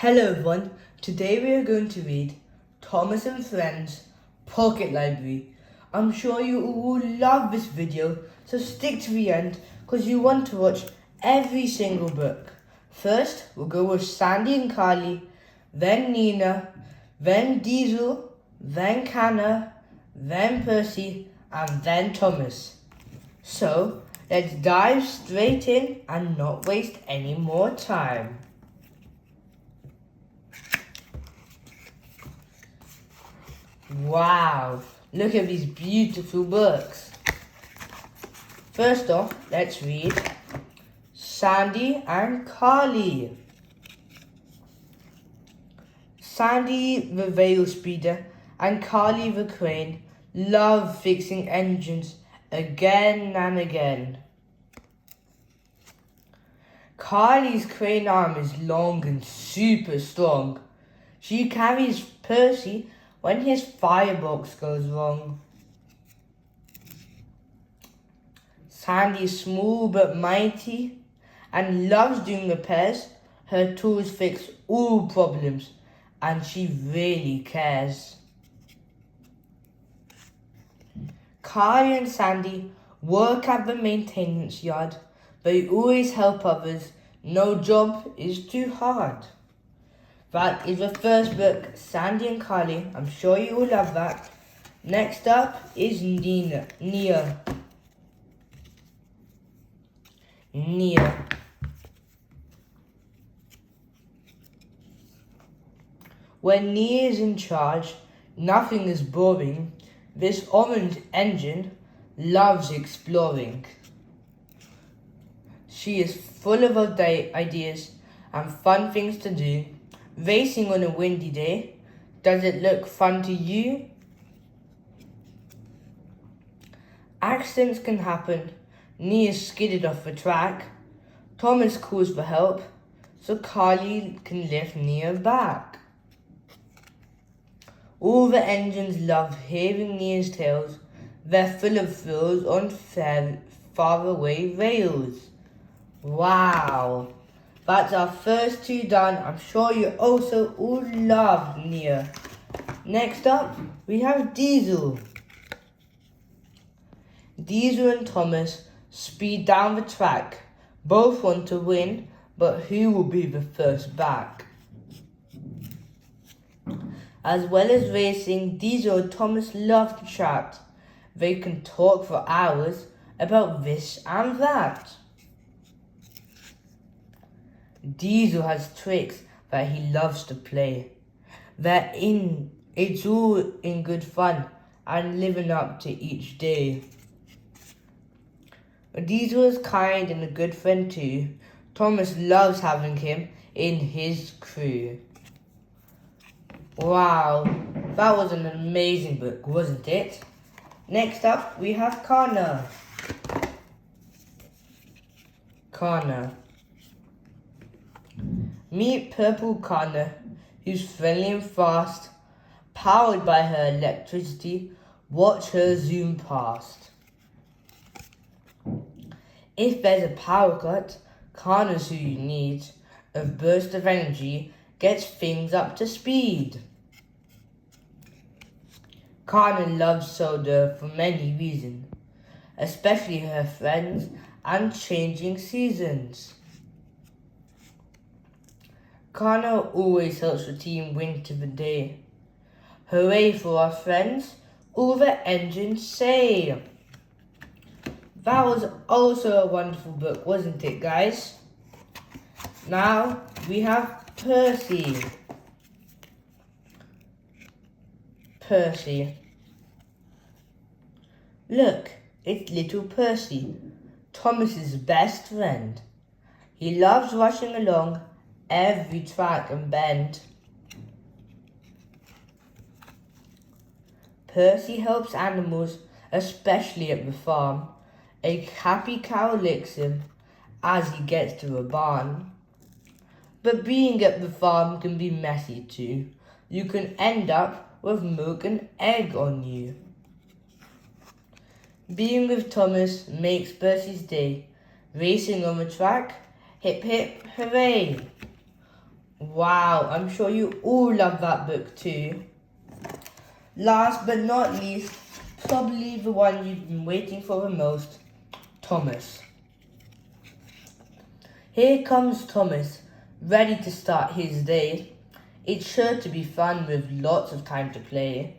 Hello everyone, today we are going to read Thomas and Friends Pocket Library. I'm sure you all love this video, so stick to the end because you want to watch every single book. First, we'll go with Sandy and Carly, then Nina, then Diesel, then Canna, then Percy, and then Thomas. So, let's dive straight in and not waste any more time. Wow, look at these beautiful books. First off, let's read Sandy and Carly. Sandy, the rail speeder, and Carly, the crane, love fixing engines again and again. Carly's crane arm is long and super strong. She carries Percy when his firebox goes wrong. Sandy is small but mighty and loves doing repairs. Her tools fix all problems and she really cares. Carly and Sandy work at the maintenance yard. They always help others. No job is too hard. That is the first book, Sandy and Carly. I'm sure you will love that. Next up is Nia. When Nia is in charge, nothing is boring. This orange engine loves exploring. She is full of ideas and fun things to do. Racing on a windy day, does it look fun to you? Accidents can happen. Nia skidded off the track. Thomas calls for help, so Carly can lift Nia back. All the engines love hearing Nia's tales. They're full of thrills on faraway rails. Wow! That's our first two done. I'm sure you also all love Nia. Next up, we have Diesel. Diesel and Thomas speed down the track. Both want to win, but who will be the first back? As well as racing, Diesel and Thomas love to chat. They can talk for hours about this and that. Diesel has tricks that he loves to play. It's all in good fun and living up to each day. Diesel is kind and a good friend too. Thomas loves having him in his crew. Wow, that was an amazing book, wasn't it? Next up, we have Kana. Meet Purple Kana, who's friendly and fast. Powered by her electricity, watch her zoom past. If there's a power cut, Kana's who you need. A burst of energy gets things up to speed. Kana loves soda for many reasons, especially her friends and changing seasons. Kana always helps the team win to the day. Hooray for our friends, all the engines say. That was also a wonderful book, wasn't it, guys? Now we have Percy. Look, it's little Percy, Thomas's best friend. He loves rushing along every track and bend. Percy helps animals, especially at the farm. A happy cow licks him as he gets to the barn. But being at the farm can be messy too. You can end up with milk and egg on you. Being with Thomas makes Percy's day. Racing on the track, hip hip hooray! Wow, I'm sure you all love that book too. Last but not least, probably the one you've been waiting for the most, Thomas. Here comes Thomas, ready to start his day. It's sure to be fun with lots of time to play.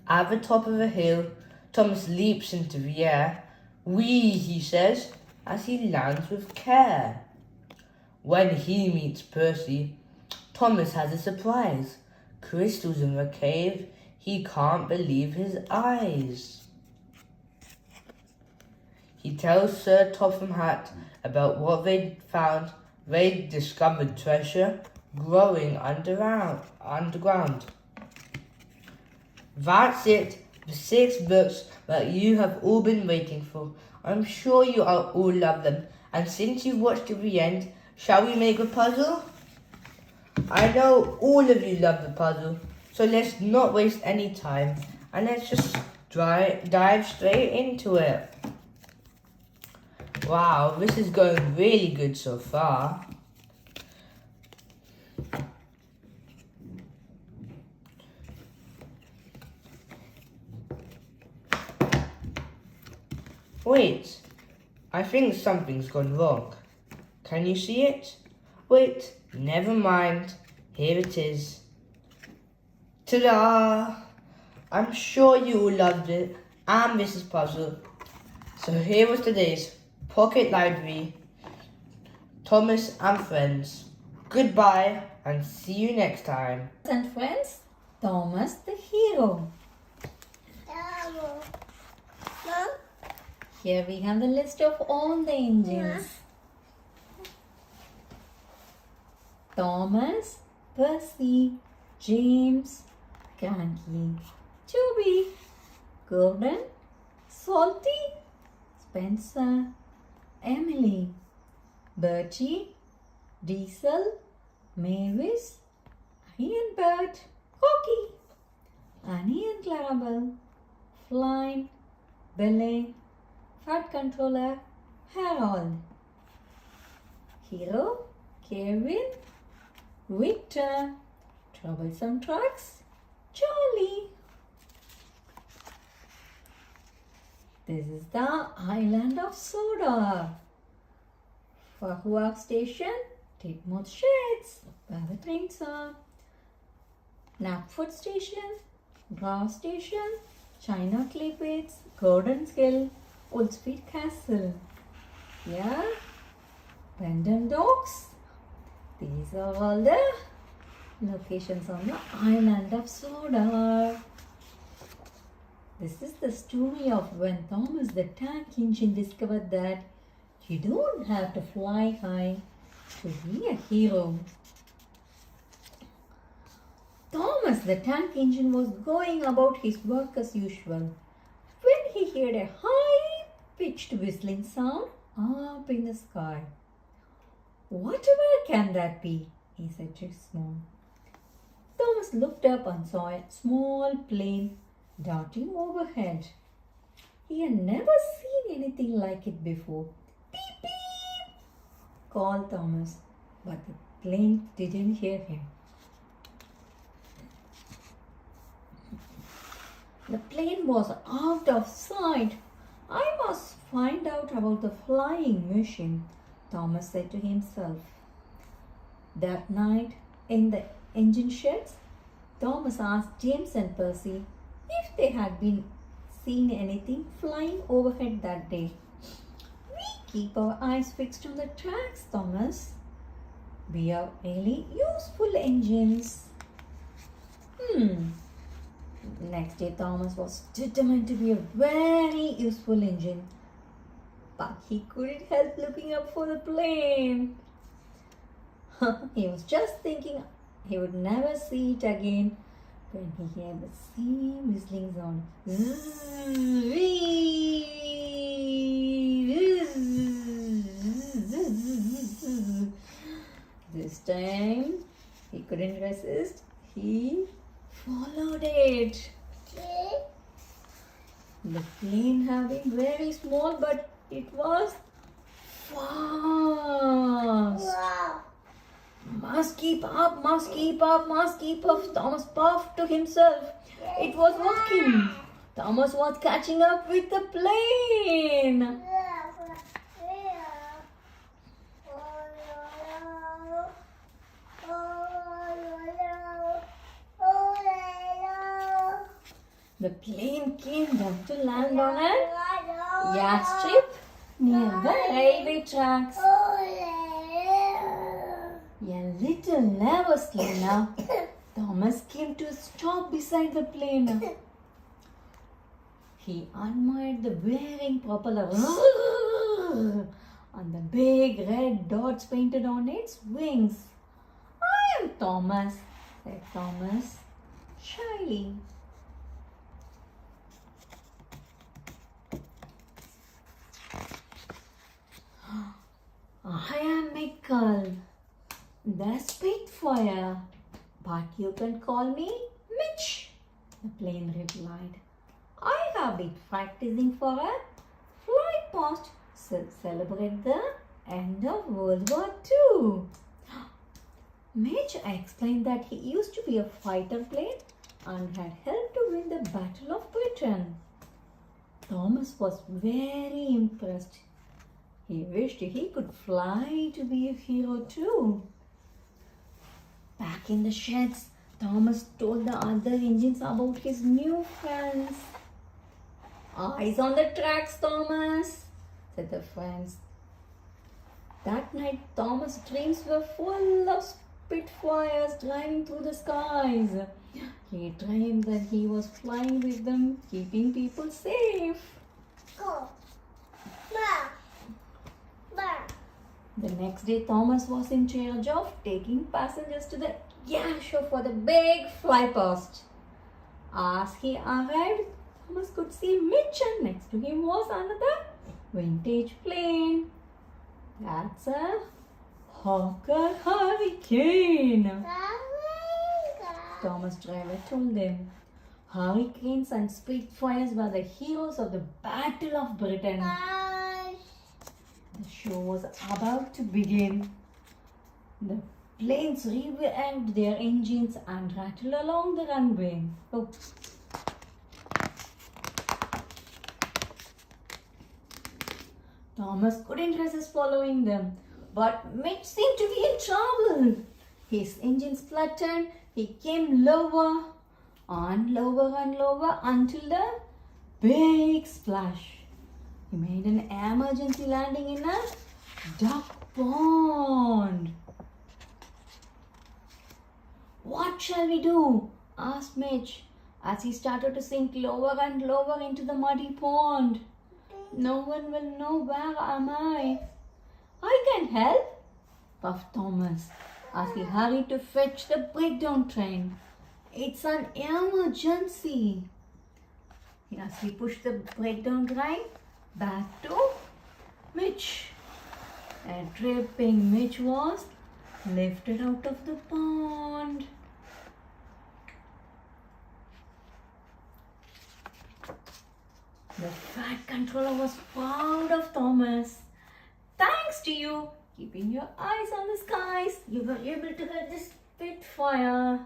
At the top of the hill, Thomas leaps into the air. Whee, he says, as he lands with care. When he meets Percy, Thomas has a surprise. Crystals in the cave, he can't believe his eyes. He tells Sir Topham Hatt about what they'd found. They'd discovered treasure growing underground. That's it, the 6 books that you have all been waiting for. I'm sure you all love them. And since you've watched to the end, shall we make a puzzle? I know all of you love the puzzle, so let's not waste any time and let's just dive straight into it. Wow, this is going really good so far. Wait, I think something's gone wrong. Can you see it? Wait, never mind. Here it is. Ta-da! I'm sure you all loved it and this is puzzle. So here was today's Pocket Library, Thomas and Friends. Goodbye and see you next time. And friends, Thomas the hero. Here we have the list of all the engines. Thomas, Percy, James, Cranky, Toby, Gordon, Salty, Spencer, Emily, Bertie, Diesel, Mavis, Ian Bert, Corky, Annie and Clarabelle, Flynn, Billy, Fat Controller, Harold, Hero, Kevin, Victor, Troublesome Trucks, Charlie. This is the Island of Soda. Farhuak Station, Titmouth Sheds, where the trains are. Knapfoot Station, Brow Station, China Clay Pits, Gordon's Hill, Woodspit Castle. Yeah, Pendant Docks. These are all the locations on the Island of Soda. This is the story of when Thomas the Tank Engine discovered that you don't have to fly high to be a hero. Thomas the Tank Engine was going about his work as usual when he heard a high-pitched whistling sound up in the sky. "Whatever can that be?" he said to his mom. Thomas looked up and saw a small plane darting overhead. He had never seen anything like it before. "Beep, beep," called Thomas, but the plane didn't hear him. The plane was out of sight. "I must find out about the flying machine," Thomas said to himself. That night, in the engine sheds, Thomas asked James and Percy if they had been seen anything flying overhead that day. "We keep our eyes fixed on the tracks, Thomas. We are really useful engines." Next day, Thomas was determined to be a very useful engine, but he couldn't help looking up for the plane. He was just thinking he would never see it again when he heard the same whistling sound. This time he couldn't resist. He followed it. The plane had been very small, but it was fast. Must keep up, must keep up, must keep up. Thomas puffed to himself. It was working. Thomas was catching up with the plane. The plane came down to land on an airstrip near the railway tracks. A little nervously now, Thomas came to a stop beside the plane. He admired the whirring propeller and the big red dots painted on its wings. I am Thomas, said Thomas shyly. I am Michael, the Spitfire, but you can call me Mitch, the plane replied. I have been practicing for a flight past to celebrate the end of World War II. Mitch explained that he used to be a fighter plane and had helped to win the Battle of Britain. Thomas was very impressed. He wished he could fly to be a hero too. Back in the sheds, Thomas told the other engines about his new friends. Eyes on the tracks, Thomas, said the friends. That night, Thomas' dreams were full of Spitfires driving through the skies. He dreamed that he was flying with them, keeping people safe. The next day, Thomas was in charge of taking passengers to the air show for the big fly past. As he arrived, Thomas could see Mitch, and next to him was another vintage plane. That's a Hawker Hurricane, Thomas' driver told them. Hurricanes and Spitfires were the heroes of the Battle of Britain. The show was about to begin. The planes revved their engines and rattled along the runway. Oh. Thomas couldn't resist following them, but Mitch seemed to be in trouble. His engine spluttered. He came lower and lower and lower until the big splash. He made an emergency landing in a duck pond. What shall we do? Asked Mitch as he started to sink lower and lower into the muddy pond. No one will know where am I. I can help, puffed Thomas as he hurried to fetch the breakdown train. It's an emergency. As he pushed the breakdown train back to Mitch. A dripping Mitch was lifted out of the pond. The fat controller was proud of Thomas. Thanks to you, keeping your eyes on the skies, you were able to get this Spitfire.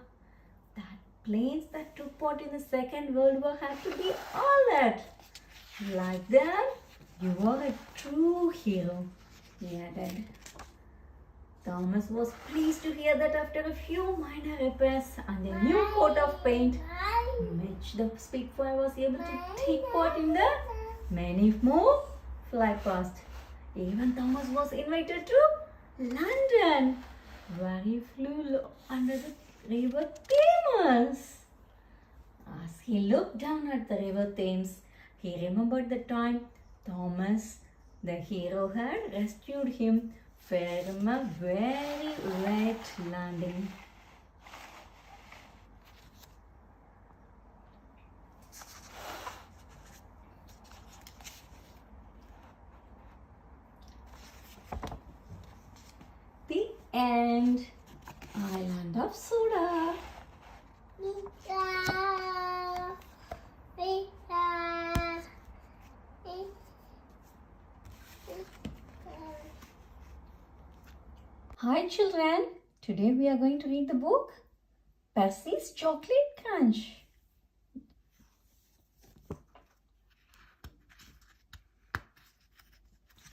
That planes that took part in the Second World War had to be honored. Like that, you are a true hero, he added. Thomas was pleased to hear that after a few minor repairs and a new coat of paint, Mitch the Spitfire was able to take part in the many more fly past. Even Thomas was invited to London, where he flew under the river Thames. As he looked down at the river Thames, he remembered the time Thomas, the hero, had rescued him from a very wet landing. The end. Island of Soda. Hi children, Today we are going to read the book Percy's Chocolate Crunch.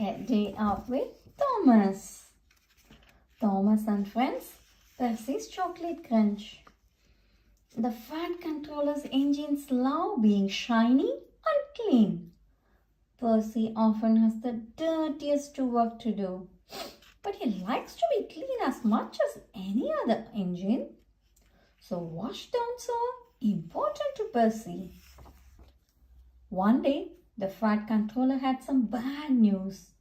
A Day Out with Thomas. Thomas and Friends, Percy's Chocolate Crunch. The Fat Controller's engines love being shiny and clean. Percy often has the dirtiest work to do, but he likes to be clean as much as any other engine. So washdowns are important to Percy. One day, the Fat Controller had some bad news.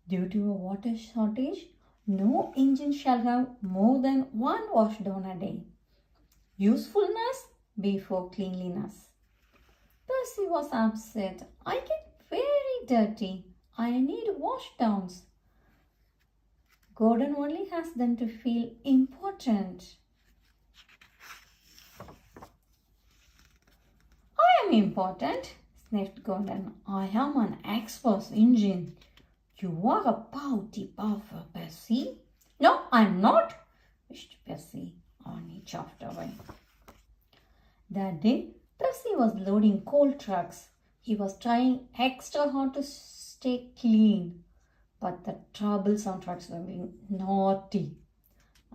Due to a water shortage, no engine shall have more than one washdown a day. Usefulness before cleanliness. Percy was upset. I get very dirty. I need washdowns. Gordon only has them to feel important. I am important, sniffed Gordon. I am an express engine. You are a pouty puffer, Percy. No, I'm not, wished Percy, and he chuffed away. That day, Percy was loading coal trucks. He was trying extra hard to stay clean, but the troublesome trucks were being naughty.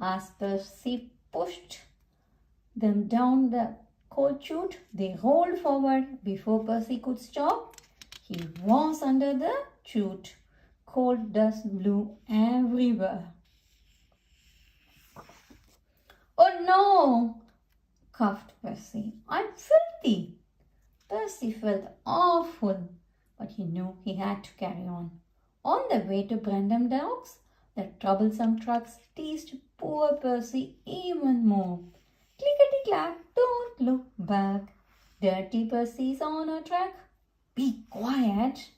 As Percy pushed them down the coal chute, they rolled forward. Before Percy could stop, he was under the chute. Cold dust blew everywhere. Oh no, coughed Percy. I'm filthy. Percy felt awful, but he knew he had to carry on. On the way to Brendam Docks, the troublesome trucks teased poor Percy even more. Clickety-clack, don't look back. Dirty Percy's on a track. Be quiet,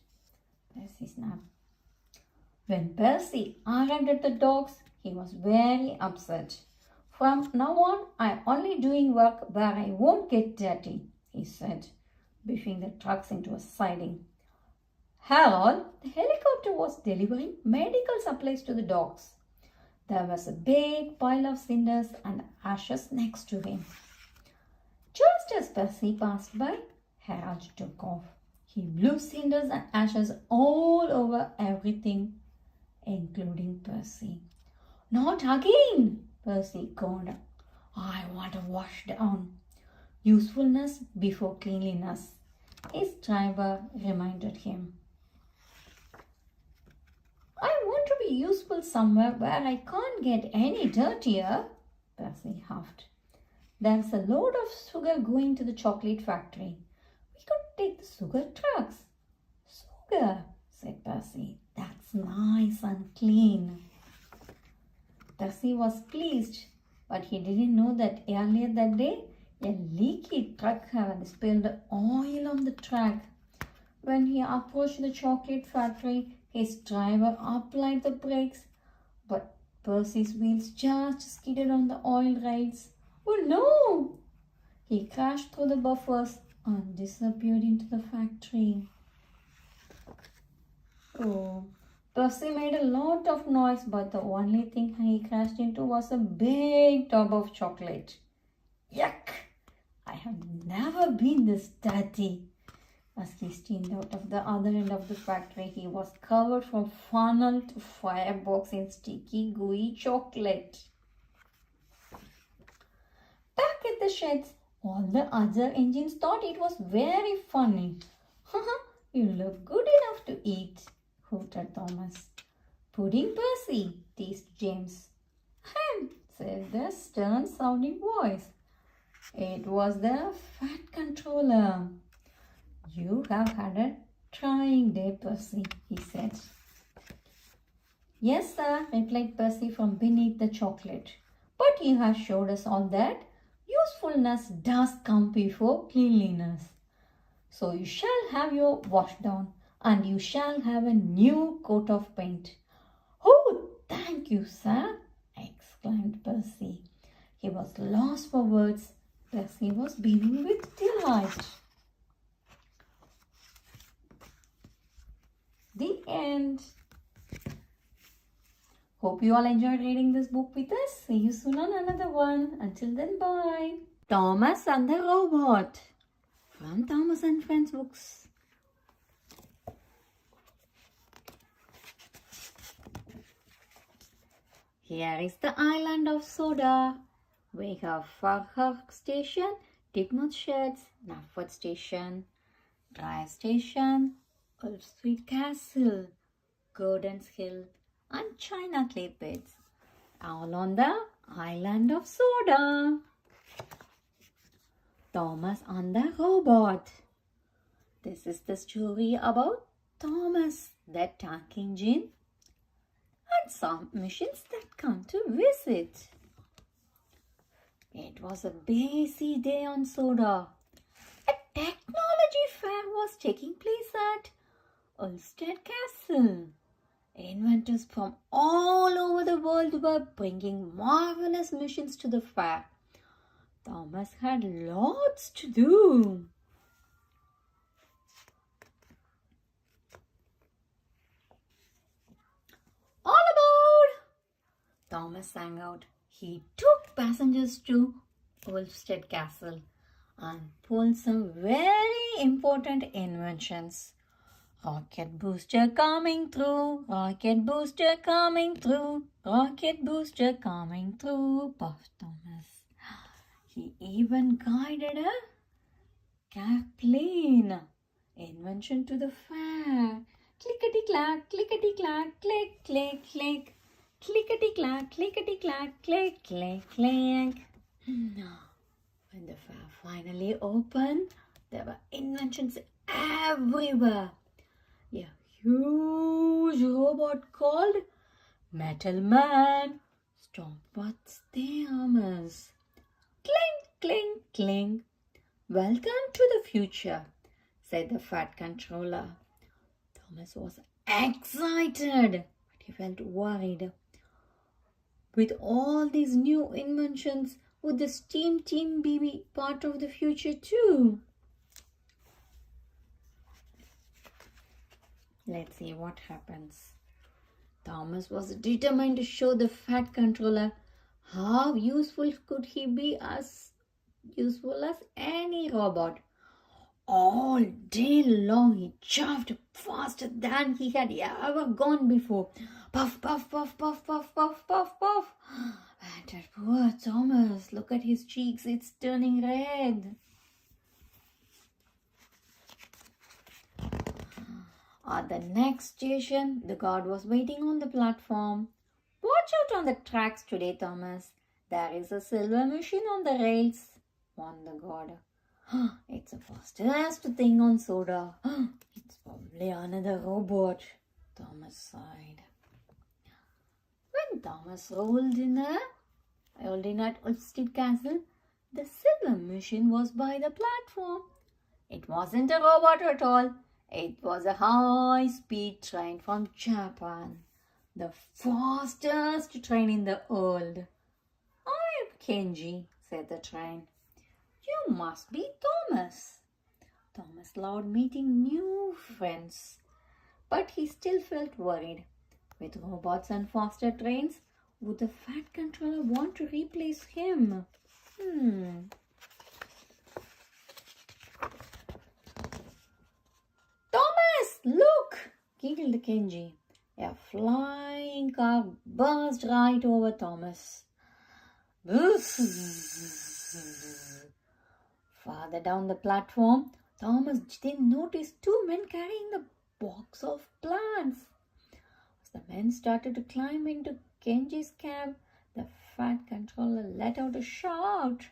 Percy snapped. When Percy arrived at the docks, he was very upset. From now on, I'm only doing work where I won't get dirty, he said, biffing the trucks into a siding. Harold, the helicopter, was delivering medical supplies to the docks. There was a big pile of cinders and ashes next to him. Just as Percy passed by, Harold took off. He blew cinders and ashes all over everything, including Percy. Not again, Percy groaned. I want to wash down. Usefulness before cleanliness, his driver reminded him. I want to be useful somewhere where I can't get any dirtier, Percy huffed. There's a load of sugar going to the chocolate factory. We could take the sugar trucks. Sugar, said Percy. That's nice and clean. Percy was pleased, but he didn't know that earlier that day, a leaky truck had spilled oil on the track. When he approached the chocolate factory, his driver applied the brakes, but Percy's wheels just skidded on the oil rails. Oh no! He crashed through the buffers and disappeared into the factory. Oh, Percy made a lot of noise, but the only thing he crashed into was a big tub of chocolate. Yuck! I have never been this dirty. As he steamed out of the other end of the factory, he was covered from funnel to firebox in sticky, gooey chocolate. Back at the sheds, all the other engines thought it was very funny. You look good enough to eat, hooted Thomas. Pudding Percy, teased James. Hem, said the stern-sounding voice. It was the Fat Controller. You have had a trying day, Percy, he said. Yes, sir, replied Percy from beneath the chocolate. But you have showed us all that usefulness does come before cleanliness. So you shall have your washdown, and you shall have a new coat of paint. Oh, thank you, sir, exclaimed Percy. He was lost for words. Percy was beaming with delight. The end. hope you all enjoyed reading this book with us. See you soon on another one. Until then, bye. Thomas and the Robot from Thomas and Friends books. Here is the island of Soda. We have Farhawk Station, Digmouth Sheds, Nufford Station, Dry Station, Old Street Castle, Gordon's Hill, and China Clay Pits, all on the island of Soda. Thomas and the Robot. This is the story about Thomas, the tank engine, and some machines that come to visit. It was a busy day on Soda. A technology fair was taking place at Ulstead Castle. Inventors from all over the world were bringing marvelous machines to the fair. Thomas had lots to do. All aboard! Thomas sang out. He took passengers to Ulstead Castle and pulled some very important inventions. Rocket booster coming through, rocket booster coming through, rocket booster coming through, puffed Thomas. He even guided a plane invention to the fair. Clickety-clack, clickety-clack, click, click, click. Clickety-clack, clickety-clack, click, click, click. When the fair finally opened, there were inventions everywhere. A huge robot called Metal Man stopped what's the armors. Clink, clink, clink. Welcome to the future, said the fat controller. Thomas was excited, but he felt worried. With all these new inventions, would the steam team be part of the future too? Let's see what happens. Thomas was determined to show the fat controller how useful could he be, as useful as any robot. All day long he chuffed faster than he had ever gone before. Puff, puff, puff, puff, puff, puff, puff, puff. And that poor Thomas, look at his cheeks, it's turning red. At the next station, the guard was waiting on the platform. Watch out on the tracks today, Thomas. There is a silver machine on the rails, warned the guard. It's the fastest thing on Soda. It's probably another robot, Thomas sighed. When Thomas rolled in at Ulstead Castle, the silver machine was by the platform. It wasn't a robot at all. It was a high-speed train from Japan, the fastest train in the world. I'm Kenji, said the train. You must be Thomas. Thomas loved meeting new friends, but he still felt worried. With robots and faster trains, would the fat controller want to replace him? Thomas, look! Giggled Kenji. A flying car buzzed right over Thomas. Farther down the platform, Thomas didn't notice two men carrying the box of plants. As the men started to climb into Kenji's cab, the fat controller let out a shout.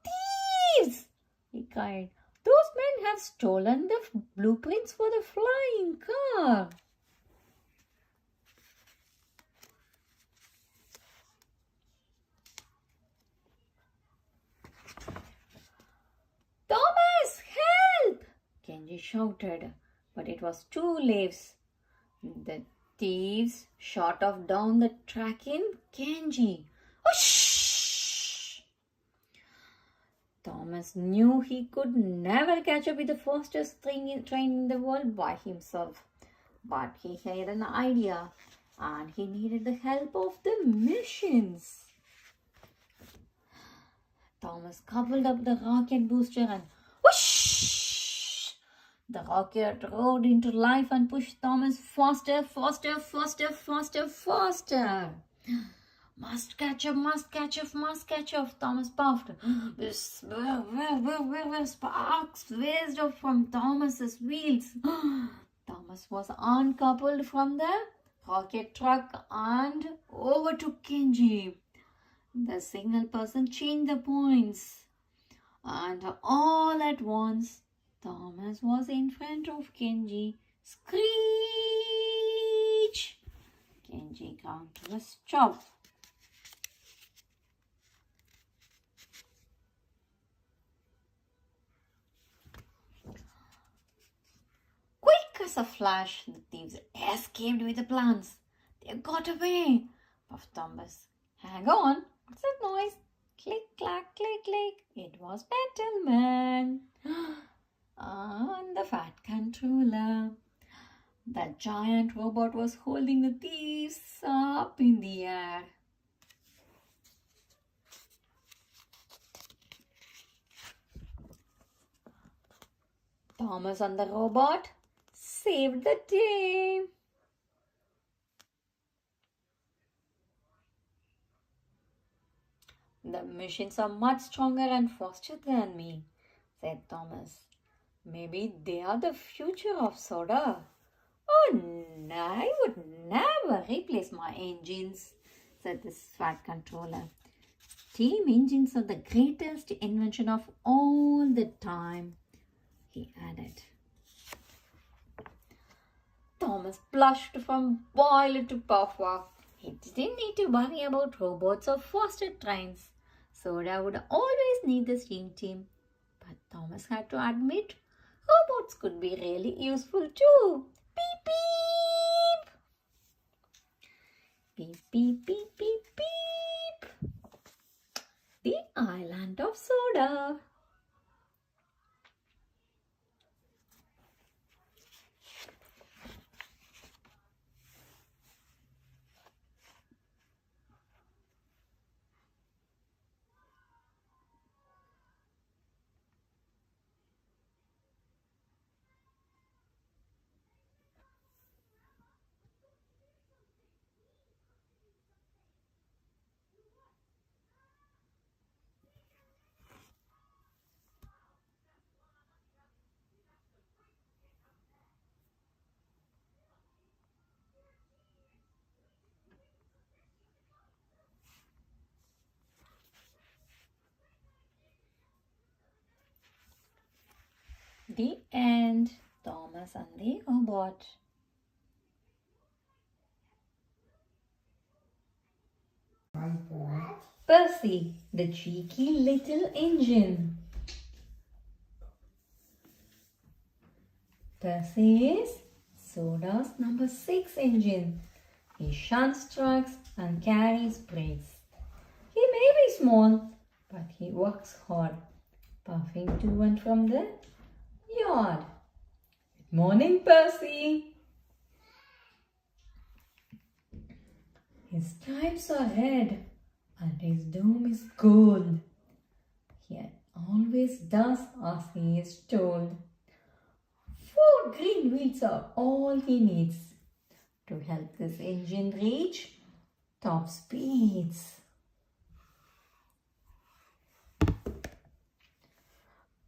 Thieves! He cried. Those men have stolen the blueprints for the flying car. Thomas, help! Kenji shouted, but it was too late. The thieves shot off down the track in Kenji. Oh, shh! Thomas knew he could never catch up with the fastest train in the world by himself. But he had an idea. and he needed the help of the machines. Thomas coupled up the rocket booster and whoosh! The rocket roared into life and pushed Thomas faster, faster, faster, faster, faster. Must catch up, must catch up, must catch up, Thomas puffed. Sparks whizzed up from Thomas's wheels. Thomas was uncoupled from the rocket truck and overtook Kenji. The signal person changed the points, and all at once, Thomas was in front of Kenji. Screech! Kenji ground to a stop. Quick as a flash, the thieves escaped with the plants. They got away, puffed Thomas. Hang on, what's that noise? Click, clack, click, click. It was Battleman. And the fat controller. The giant robot was holding the thieves up in the air. Thomas and the robot saved the day. The machines are much stronger and faster than me, said Thomas. Maybe they are the future of soda. Oh, no, I would never replace my engines, said this fat controller. Steam engines are the greatest invention of all the time, he added. Thomas blushed from boiler to puffer. He didn't need to worry about robots or faster trains. Soda would always need the steam team. But Thomas had to admit, robots could be really useful too. Beep, beep. Beep, beep, beep, beep, beep. The island of soda. The end. Thomas and the robot. Percy, the cheeky little engine. Percy is Soda's number 6 engine. He shuns trucks and carries bricks. He may be small, but he works hard, puffing to and from the yard. Good morning, Percy. His stripes are red and his dome is gold. He always does as he is told. 4 green wheels are all he needs to help this engine reach top speeds.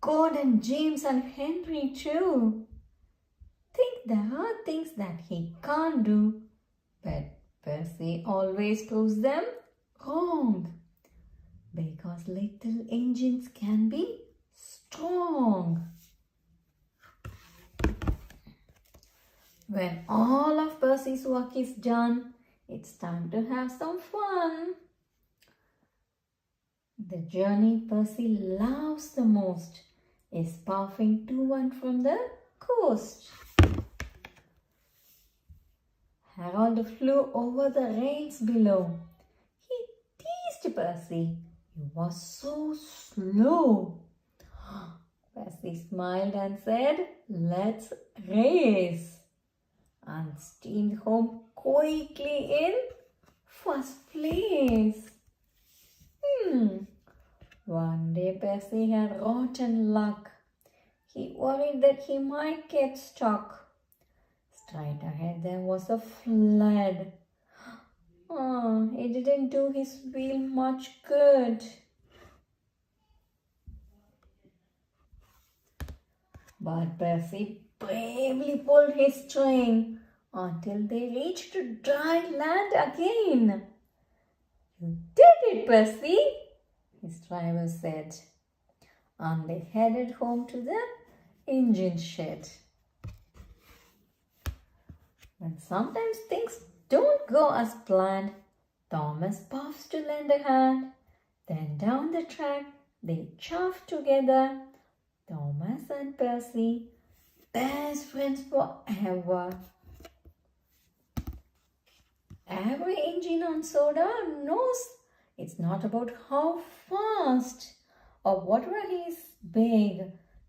Gordon, James and Henry too think there are things that he can't do, but Percy always proves them wrong because little engines can be strong. When all of Percy's work is done, it's time to have some fun. The journey Percy loves the most is puffing to and from the coast. Harold flew over the rails below. He teased Percy. You were so slow. Percy smiled and said, "Let's race," and steamed home quickly in first place. One day Percy had rotten luck. He worried that he might get stuck. Straight ahead there was a flood. It didn't do his wheel much good. But Percy bravely pulled his string until they reached dry land again. You did it, Percy, his driver said. And they headed home to the engine shed. When sometimes things don't go as planned, Thomas puffs to lend a hand. Then down the track they chuff together. Thomas and Percy, best friends forever. Every engine on soda knows it's not about how fast or what is big.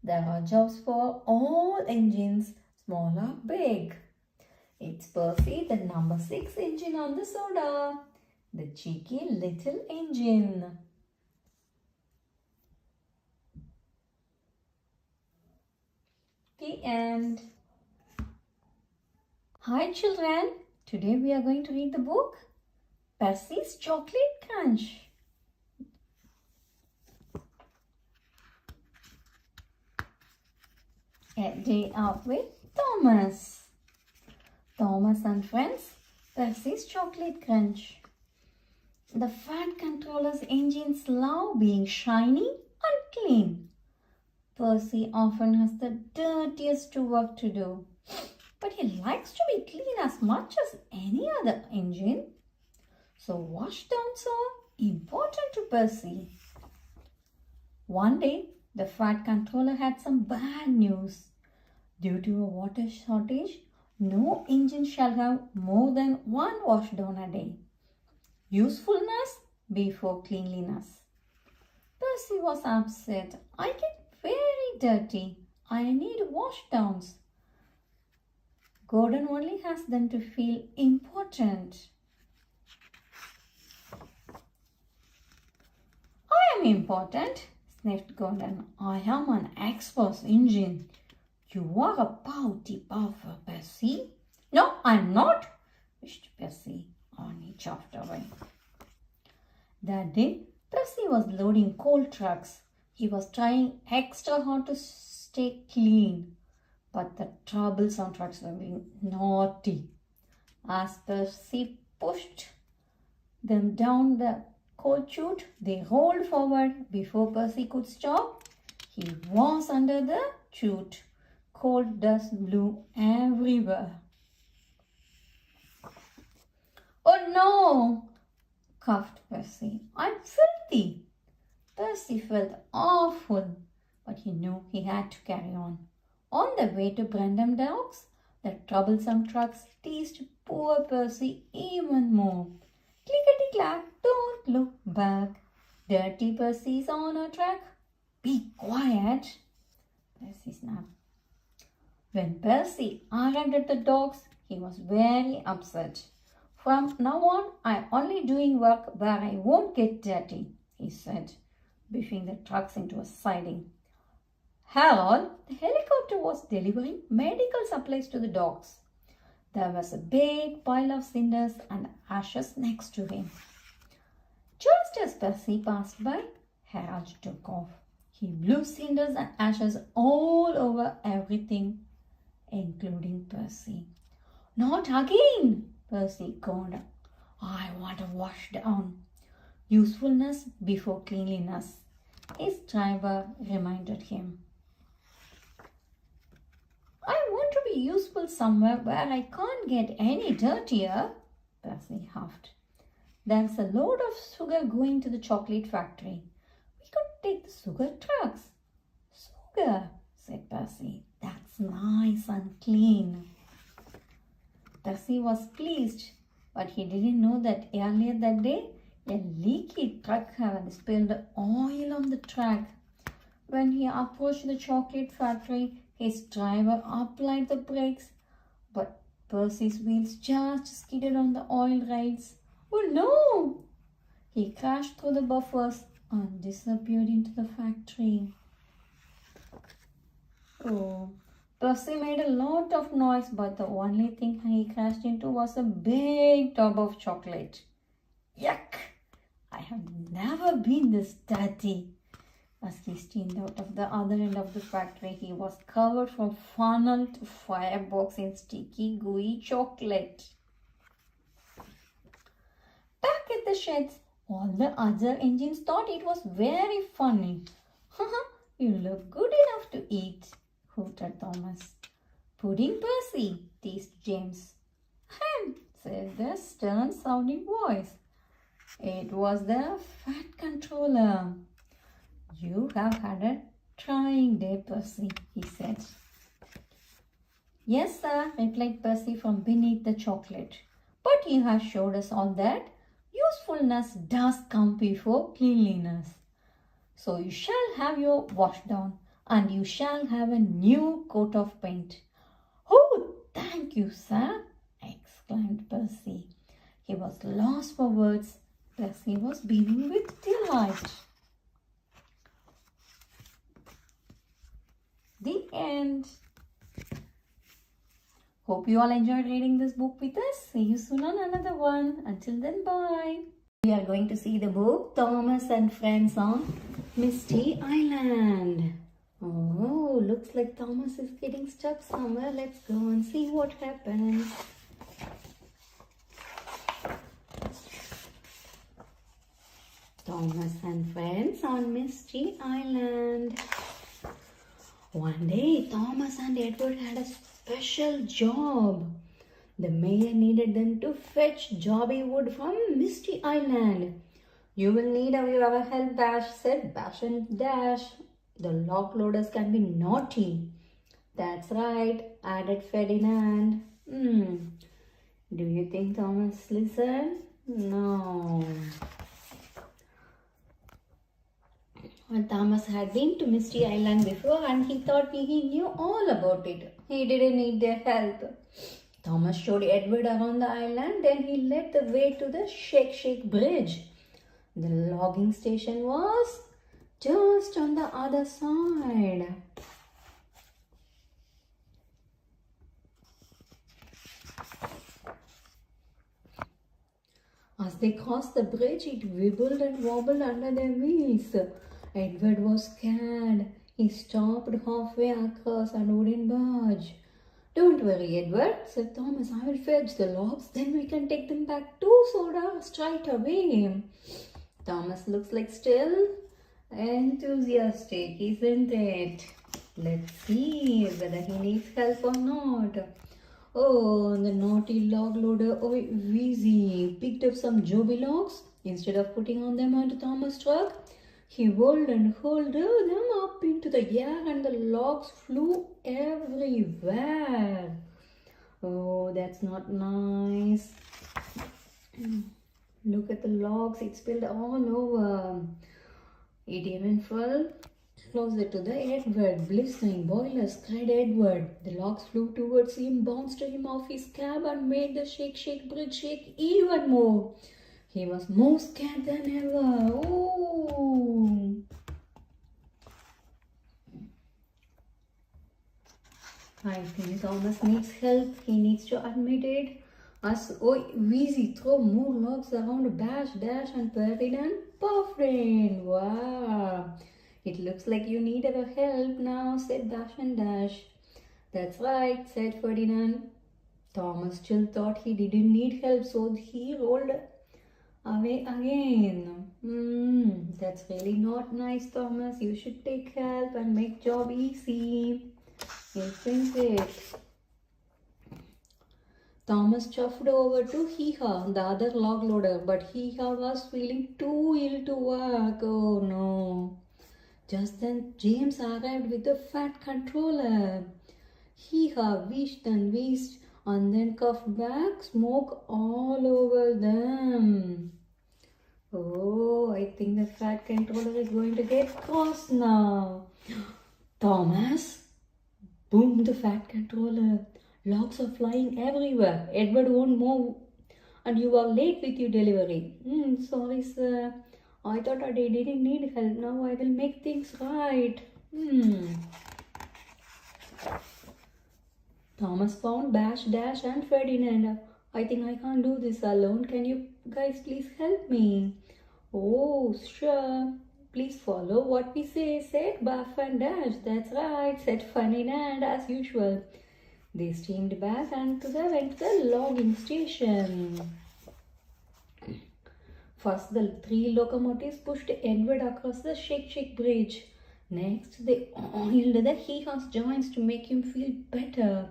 There are jobs for all engines, small or big. It's Percy, the number 6 engine on the soda, the cheeky little engine. The end. Hi children, today we are going to read the book Percy's Chocolate Crunch. A Day Out with Thomas. Thomas and Friends, Percy's Chocolate Crunch. The Fat Controller's engines love being shiny and clean. Percy often has the dirtiest work to do, but he likes to be clean as much as any other engine. So washdowns are important to Percy. One day, the Fat Controller had some bad news. Due to a water shortage, no engine shall have more than one washdown a day. Usefulness before cleanliness. Percy was upset. I get very dirty. I need washdowns. Gordon only has them to feel important. I am important, sniffed Gordon. I am an express engine. You are a pouty puffer, Percy. No, I'm not, wished Percy, and he chuffed away. That day, Percy was loading coal trucks. He was trying extra hard to stay clean, but the troublesome trucks were being naughty. As Percy pushed them down the coal chute, they rolled forward. Before Percy could stop, he was under the chute. Cold dust blew everywhere. Oh no, coughed Percy. I'm filthy. Percy felt awful, but he knew he had to carry on. On the way to Brendam Docks, the troublesome trucks teased poor Percy even more. Clickety-clack, don't look back. Dirty Percy's on a track. Be quiet, Percy snapped. When Percy arrived at the docks, he was very upset. From now on, I'm only doing work where I won't get dirty, he said, biffing the trucks into a siding. Harold, the helicopter, was delivering medical supplies to the docks. There was a big pile of cinders and ashes next to him. Just as Percy passed by, Harold took off. He blew cinders and ashes all over everything, including Percy. Not again, Percy groaned. I want to wash down. Usefulness before cleanliness, his driver reminded him. I want to be useful somewhere where I can't get any dirtier, Percy huffed. There's a load of sugar going to the chocolate factory. We could take the sugar trucks. Sugar, said Percy. That's nice and clean. Percy was pleased, but he didn't know that earlier that day, a leaky truck had spilled oil on the track. When he approached the chocolate factory, his driver applied the brakes, but Percy's wheels just skidded on the oil rides. Oh no! He crashed through the buffers and disappeared into the factory. Oh, Percy made a lot of noise, but the only thing he crashed into was a big tub of chocolate. Yuck! I have never been this dirty. As he steamed out of the other end of the factory, he was covered from funnel to firebox in sticky, gooey chocolate. Back at the sheds, all the other engines thought it was very funny. You look good enough to eat, hooted Thomas. Pudding Percy, teased James. Said the stern-sounding voice. It was the fat controller. You have had a trying day, Percy, he said. Yes, sir, replied Percy from beneath the chocolate. But you have showed us all that usefulness does come before cleanliness. So you shall have your wash down, and you shall have a new coat of paint. Oh, thank you, sir, exclaimed Percy. He was lost for words. Percy was beaming with delight. The end. Hope you all enjoyed reading this book with us. See you soon on another one. Until then, bye. We are going to see the book Thomas and Friends on Misty Island. Oh, looks like Thomas is getting stuck somewhere. Let's go and see what happens. Thomas and Friends on Misty Island. One day, Thomas and Edward had a special job. The mayor needed them to fetch jobby wood from Misty Island. You will need our help, Dash, said Bash and Dash. The lock loaders can be naughty. That's right, added Ferdinand. Do you think Thomas listened? No. Well, Thomas had been to Misty Island before and he thought he knew all about it. He didn't need their help. Thomas showed Edward around the island, then he led the way to the Shake Bridge. The logging station was just on the other side. As they crossed the bridge, it wibbled and wobbled under their wheels. Edward was scared. He stopped halfway across and wouldn't budge. Don't worry, Edward, said Thomas. I will fetch the logs, then we can take them back to Soda straight away. Thomas looks like still enthusiastic, isn't it? Let's see whether he needs help or not. Oh, the naughty log loader, Wheezy, picked up some joby logs. Instead of putting on them onto Thomas' truck, he whirled and hurled them up into the air and the logs flew everywhere. Oh, that's not nice. Look at the logs, it spilled all over. It even fell closer to the Edward. Blistering boilers, cried Edward. The logs flew towards him, bounced him off his cab and made the Shake Bridge shake even more. He was more scared than ever. Oh! I think Thomas needs help. He needs to admit it. As Wheezy threw more logs around, Bash, Dash and Ferdinand puffed in. Wow! It looks like you need our help now, said Bash and Dash. That's right, said Ferdinand. Thomas still thought he didn't need help, so he rolled away again. That's really not nice, Thomas. You should take help and make job easy. Isn't it? Thomas chuffed over to Hee-Haw, the other log loader, but Hee-Haw was feeling too ill to work. Oh no. Just then James arrived with the fat controller. Hee-Haw wished and wished and then coughed back smoke all over them. Oh, I think the fat controller is going to get cross now. Thomas, boomed the fat controller. Logs are flying everywhere. Edward won't move and you are late with your delivery. Sorry, sir. I thought I didn't need help. Now I will make things right. Thomas found Bash, Dash and Ferdinand. I think I can't do this alone. Can you guys please help me? Oh, sure. Please follow what we say, said Buff and Dash. That's right, said Ferdinand as usual. They steamed back and went to the logging station. First, the 3 locomotives pushed Edward across the Shake Bridge. Next, they oiled the Hee-Haw's joints to make him feel better.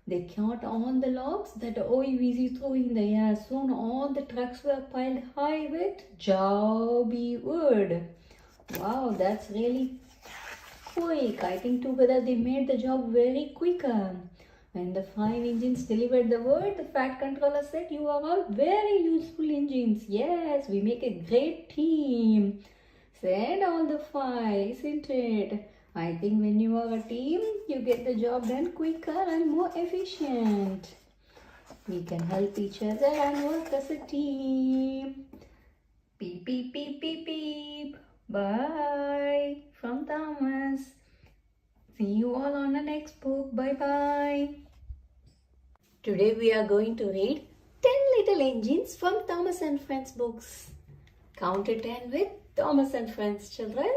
They caught on the logs that OEVC threw in the air. Soon all the trucks were piled high with jobby wood. Wow, that's really quick. I think together they made the job very quicker. When the 5 engines delivered the word, the Fat Controller said, "You are all very useful engines. Yes, we make a great team," said all the 5, isn't it? I think when you are a team, you get the job done quicker and more efficient. We can help each other and work as a team. Beep, beep, beep, beep, beep. Bye from Thomas. See you all on the next book. Bye-bye. Today we are going to read 10 Little Engines from Thomas and Friends books. Count to 10 with Thomas and Friends, children.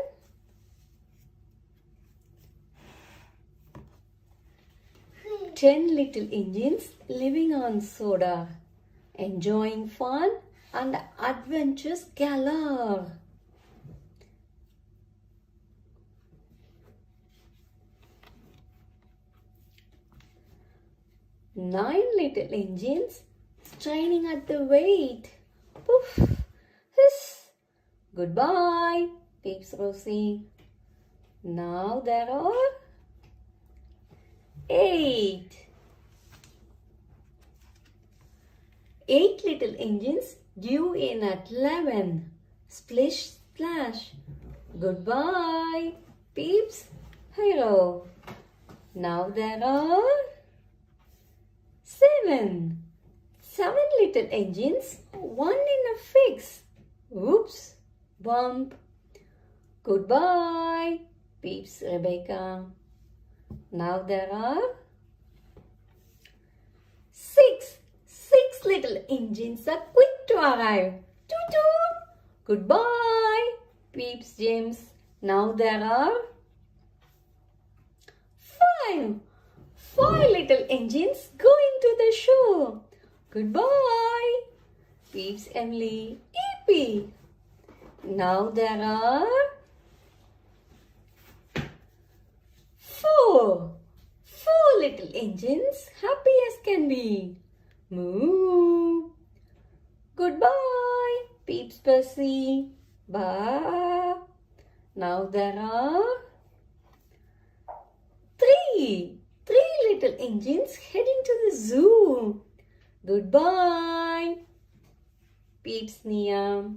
10 little engines living on soda, enjoying fun and adventures galore. 9 little engines straining at the weight. Poof! Hiss! Goodbye, peeps Rosie. Now there are 8. 8 little engines due in at 11. Splish, splash. Goodbye, peeps Hero. Now there are 7. 7 little engines, one in a fix. Oops, bump. Goodbye, peeps Rebecca. Now there are 6. 6 little engines are quick to arrive. Toot toot. Goodbye, peeps James. Now there are 5. 5 little engines going to the show. Goodbye, peeps Emily, Eepy. Now there are 4. 4 little engines, happy as can be. Moo. Goodbye, peeps Percy. Bye. Now there are 3. 3 little engines heading to the zoo. Goodbye, peeps Nia.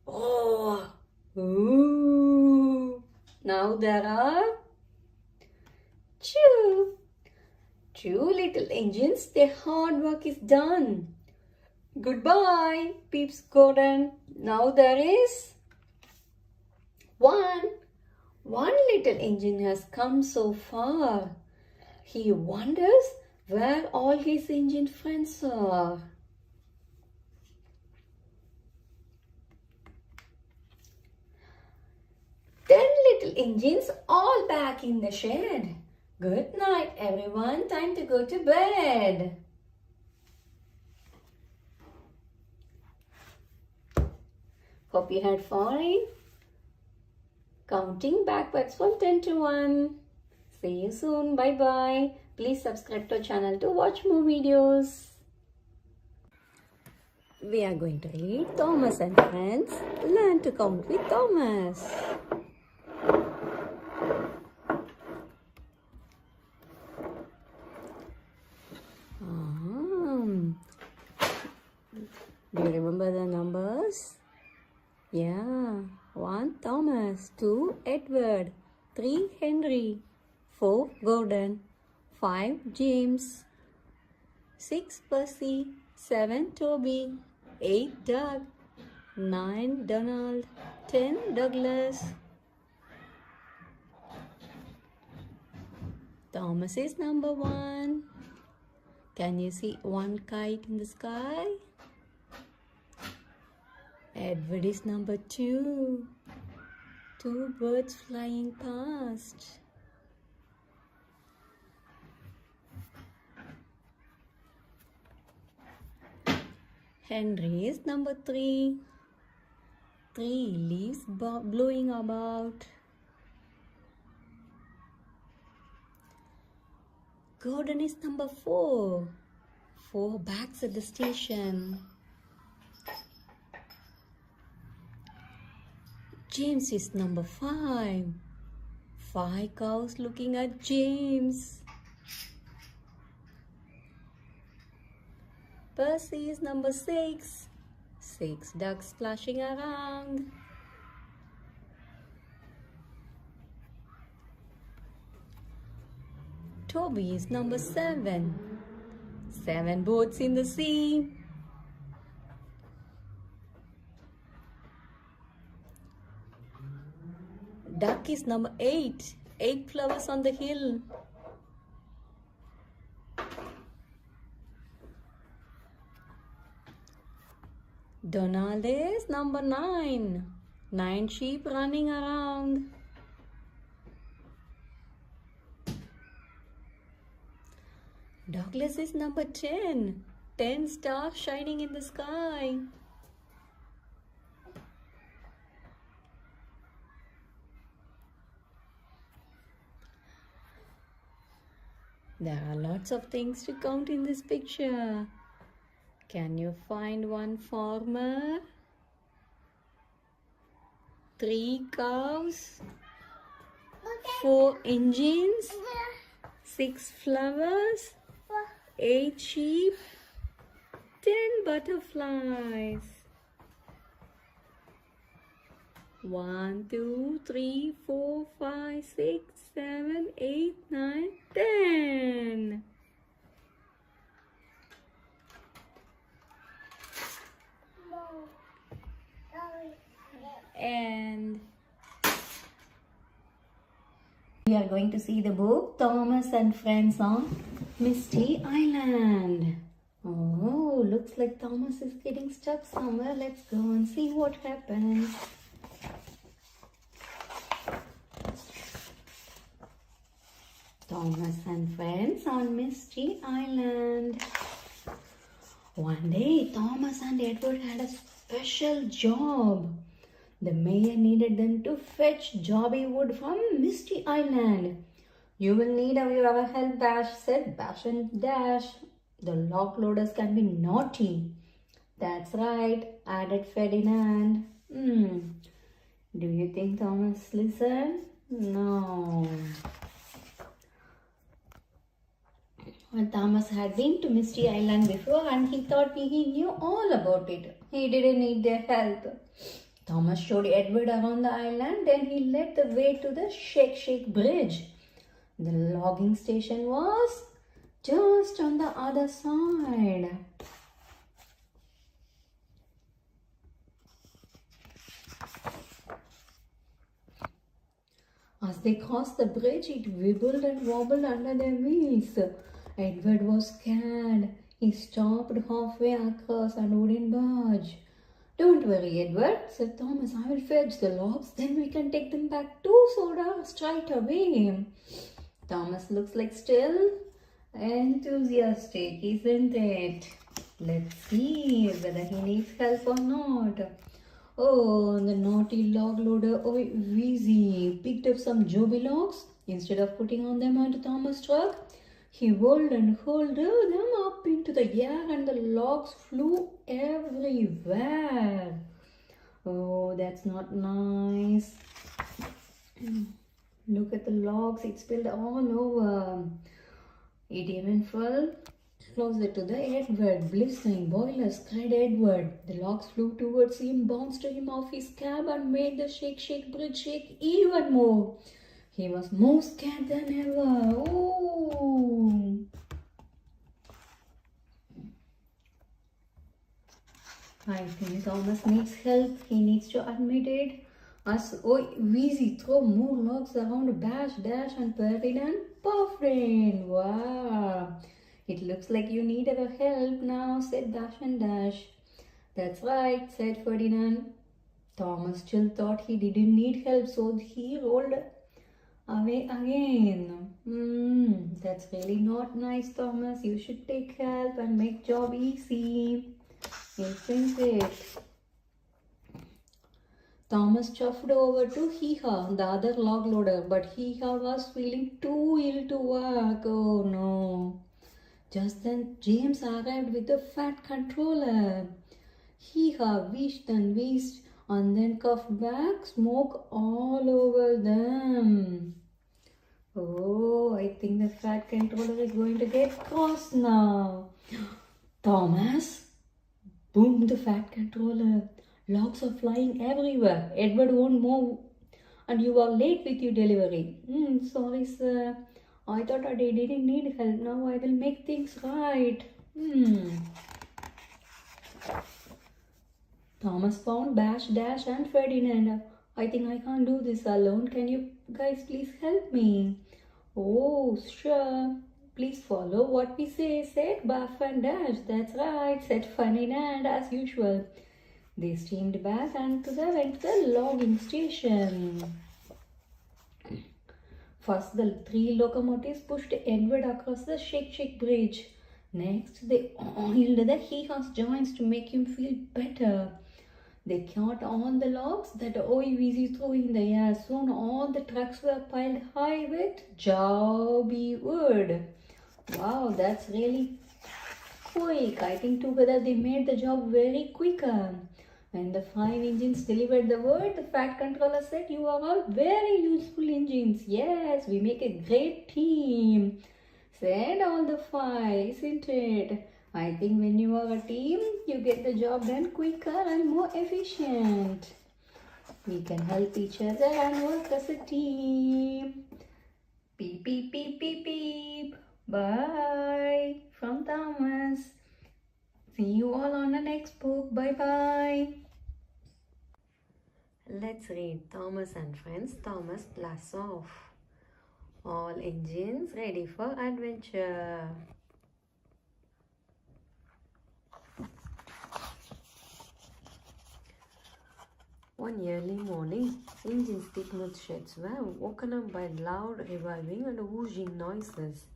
Oh, ooh. Now there are 2. 2 little engines, their hard work is done. Goodbye, peeps Gordon. Now there is 1. 1 little engine has come so far. He wonders where all his engine friends are. 10 little engines all back in the shed. Good night, everyone. Time to go to bed. Hope you had fun. Counting backwards from 10 to 1. See you soon. Bye-bye. Please subscribe to our channel to watch more videos. We are going to read Thomas and Friends. Learn to count with Thomas. Do you remember the numbers? Yeah. 1 Thomas, 2 Edward, 3 Henry, 4 Gordon, 5 James, 6 Percy, 7 Toby, 8 Doug, 9 Donald, 10 Douglas. Thomas is number 1. Can you see one kite in the sky? Edward is number 2. 2 birds flying past. Henry is number 3. 3 leaves blowing about. Gordon is number 4. 4 bags at the station. James is number 5. 5 cows looking at James. Percy is number 6. 6 ducks splashing around. Toby is number 7. 7 boats in the sea. Duck is number 8. 8 flowers on the hill. Donald is number 9. 9 sheep running around. Douglas is number 10. 10 stars shining in the sky. There are lots of things to count in this picture. Can you find one farmer? 3 cows, 4 engines, 6 flowers, 8 sheep, 10 butterflies. 1, 2, 3, 4, 5, 6, 7, 8, 9, 10. And we are going to see the book Thomas and Friends on Misty Island. Oh, looks like Thomas is getting stuck somewhere. Let's go and see what happens. Thomas and Friends on Misty Island. One day, Thomas and Edward had a special job. The mayor needed them to fetch jobby wood from Misty Island. You will need our help, Bash said Bash and Dash. The lock loaders can be naughty. That's right, added Ferdinand. Do you think Thomas listened? No. Well, Thomas had been to Misty Island before and he thought he knew all about it. He didn't need their help. Thomas showed Edward around the island, then he led the way to the Shake Shake Bridge. The logging station was just on the other side. As they crossed the bridge, it wibbled and wobbled under their wheels. Edward was scared. He stopped halfway across and wouldn't budge. Don't worry, Edward, said Thomas. I will fetch the logs, then we can take them back to Soda straight away. Thomas looks like still enthusiastic, isn't it? Let's see whether he needs help or not. Oh, the naughty log loader, oh, Wheezy, picked up some joby logs. Instead of putting on them onto Thomas' truck, he whirled and hurled them up into the air and the logs flew everywhere. Oh, that's not nice. Look at the logs, it spilled all over. It even fell closer to the Edward. Blistering boilers, cried Edward. The logs flew towards him, bounced him off his cab and made the Shake Shake Bridge shake even more. He was more scared than ever. Oh! I think Thomas needs help. He needs to admit it. As Wheezy throw more logs around Bash, Dash, and Ferdinand. Puffin! Wow! It looks like you need our help now, said Bash and Dash. That's right, said Ferdinand. Thomas still thought he didn't need help, so he rolled away again. That's really not nice, Thomas. You should take help and make job easy. Isn't it? Thomas chuffed over to Hee-Haw, the other log loader, but Hee-Haw was feeling too ill to work. Oh no. Just then James arrived with the fat controller. Hee-Haw wheezed and wheezed and then coughed back smoke all over them. Oh, I think the fat controller is going to get cross now. Thomas, boomed the fat controller. Logs are flying everywhere. Edward won't move and you are late with your delivery. Sorry, sir. I thought I didn't need help. Now I will make things right. Thomas found Bash, Dash and Ferdinand. I think I can't do this alone. Can you guys please help me? Oh, sure. Please follow what we say, said Buff and Dash. That's right, said Ferdinand as usual. They steamed back and went to the logging station. First, the 3 locomotives pushed Edward across the Shake Bridge. Next, they oiled the Hee-Haw's joints to make him feel better. They caught on the logs that Wheezy threw in the air. Soon all the trucks were piled high with jobby wood. Wow, that's really quick. I think together they made the job very quicker. When the 5 engines delivered the word, the fat controller said, "You are all very useful engines. Yes, we make a great team," said all the 5, isn't it? I think when you are a team, you get the job done quicker and more efficient. We can help each other and work as a team. Beep, beep, beep, beep, beep. Bye from Thomas. See you all on the next book. Bye-bye. Let's read Thomas and Friends. Thomas blasts off. All engines ready for adventure. One early morning, engines Dickmuth sheds were woken up by loud reviving and whooshing noises.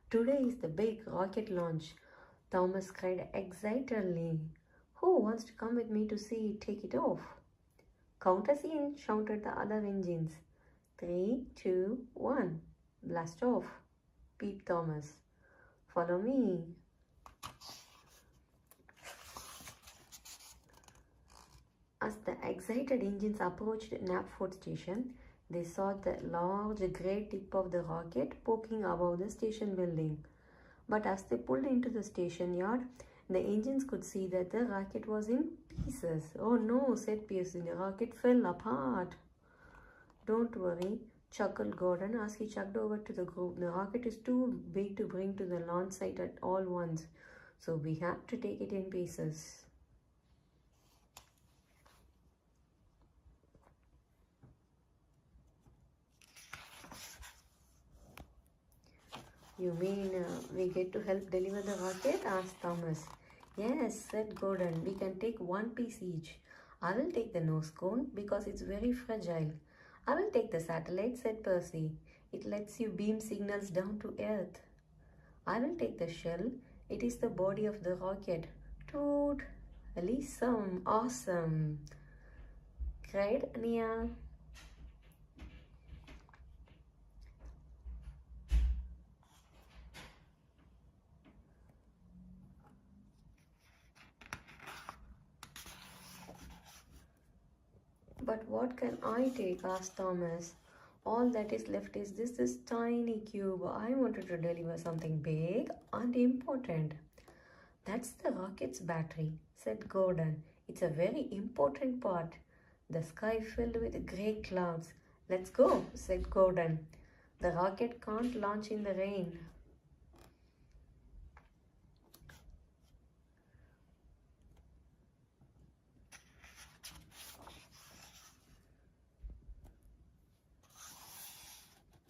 Today is the big rocket launch, Thomas cried excitedly. Who wants to come with me to see it take it off? Count us in, shouted the other engines. 3, 2, 1. Blast off, peeped Thomas. Follow me. As the excited engines approached Knapford station, they saw the large grey tip of the rocket poking above the station building. But as they pulled into the station yard, the engines could see that the rocket was in pieces. Oh no, said Percy, the rocket fell apart. Don't worry, chuckled Gordon as he chugged over to the group. The rocket is too big to bring to the launch site at all once, so we have to take it in pieces. You mean we get to help deliver the rocket? Asked Thomas. Yes, said Gordon. We can take one piece each. I will take the nose cone because it's very fragile. I will take the satellite, said Percy. It lets you beam signals down to Earth. I will take the shell. It is the body of the rocket. Toot! Awesome! Awesome! Cried Nia. But what can I take? Asked Thomas. All that is left is this tiny cube. I wanted to deliver something big and important. That's the rocket's battery, said Gordon. It's a very important part. The sky filled with grey clouds. Let's go, said Gordon. The rocket can't launch in the rain.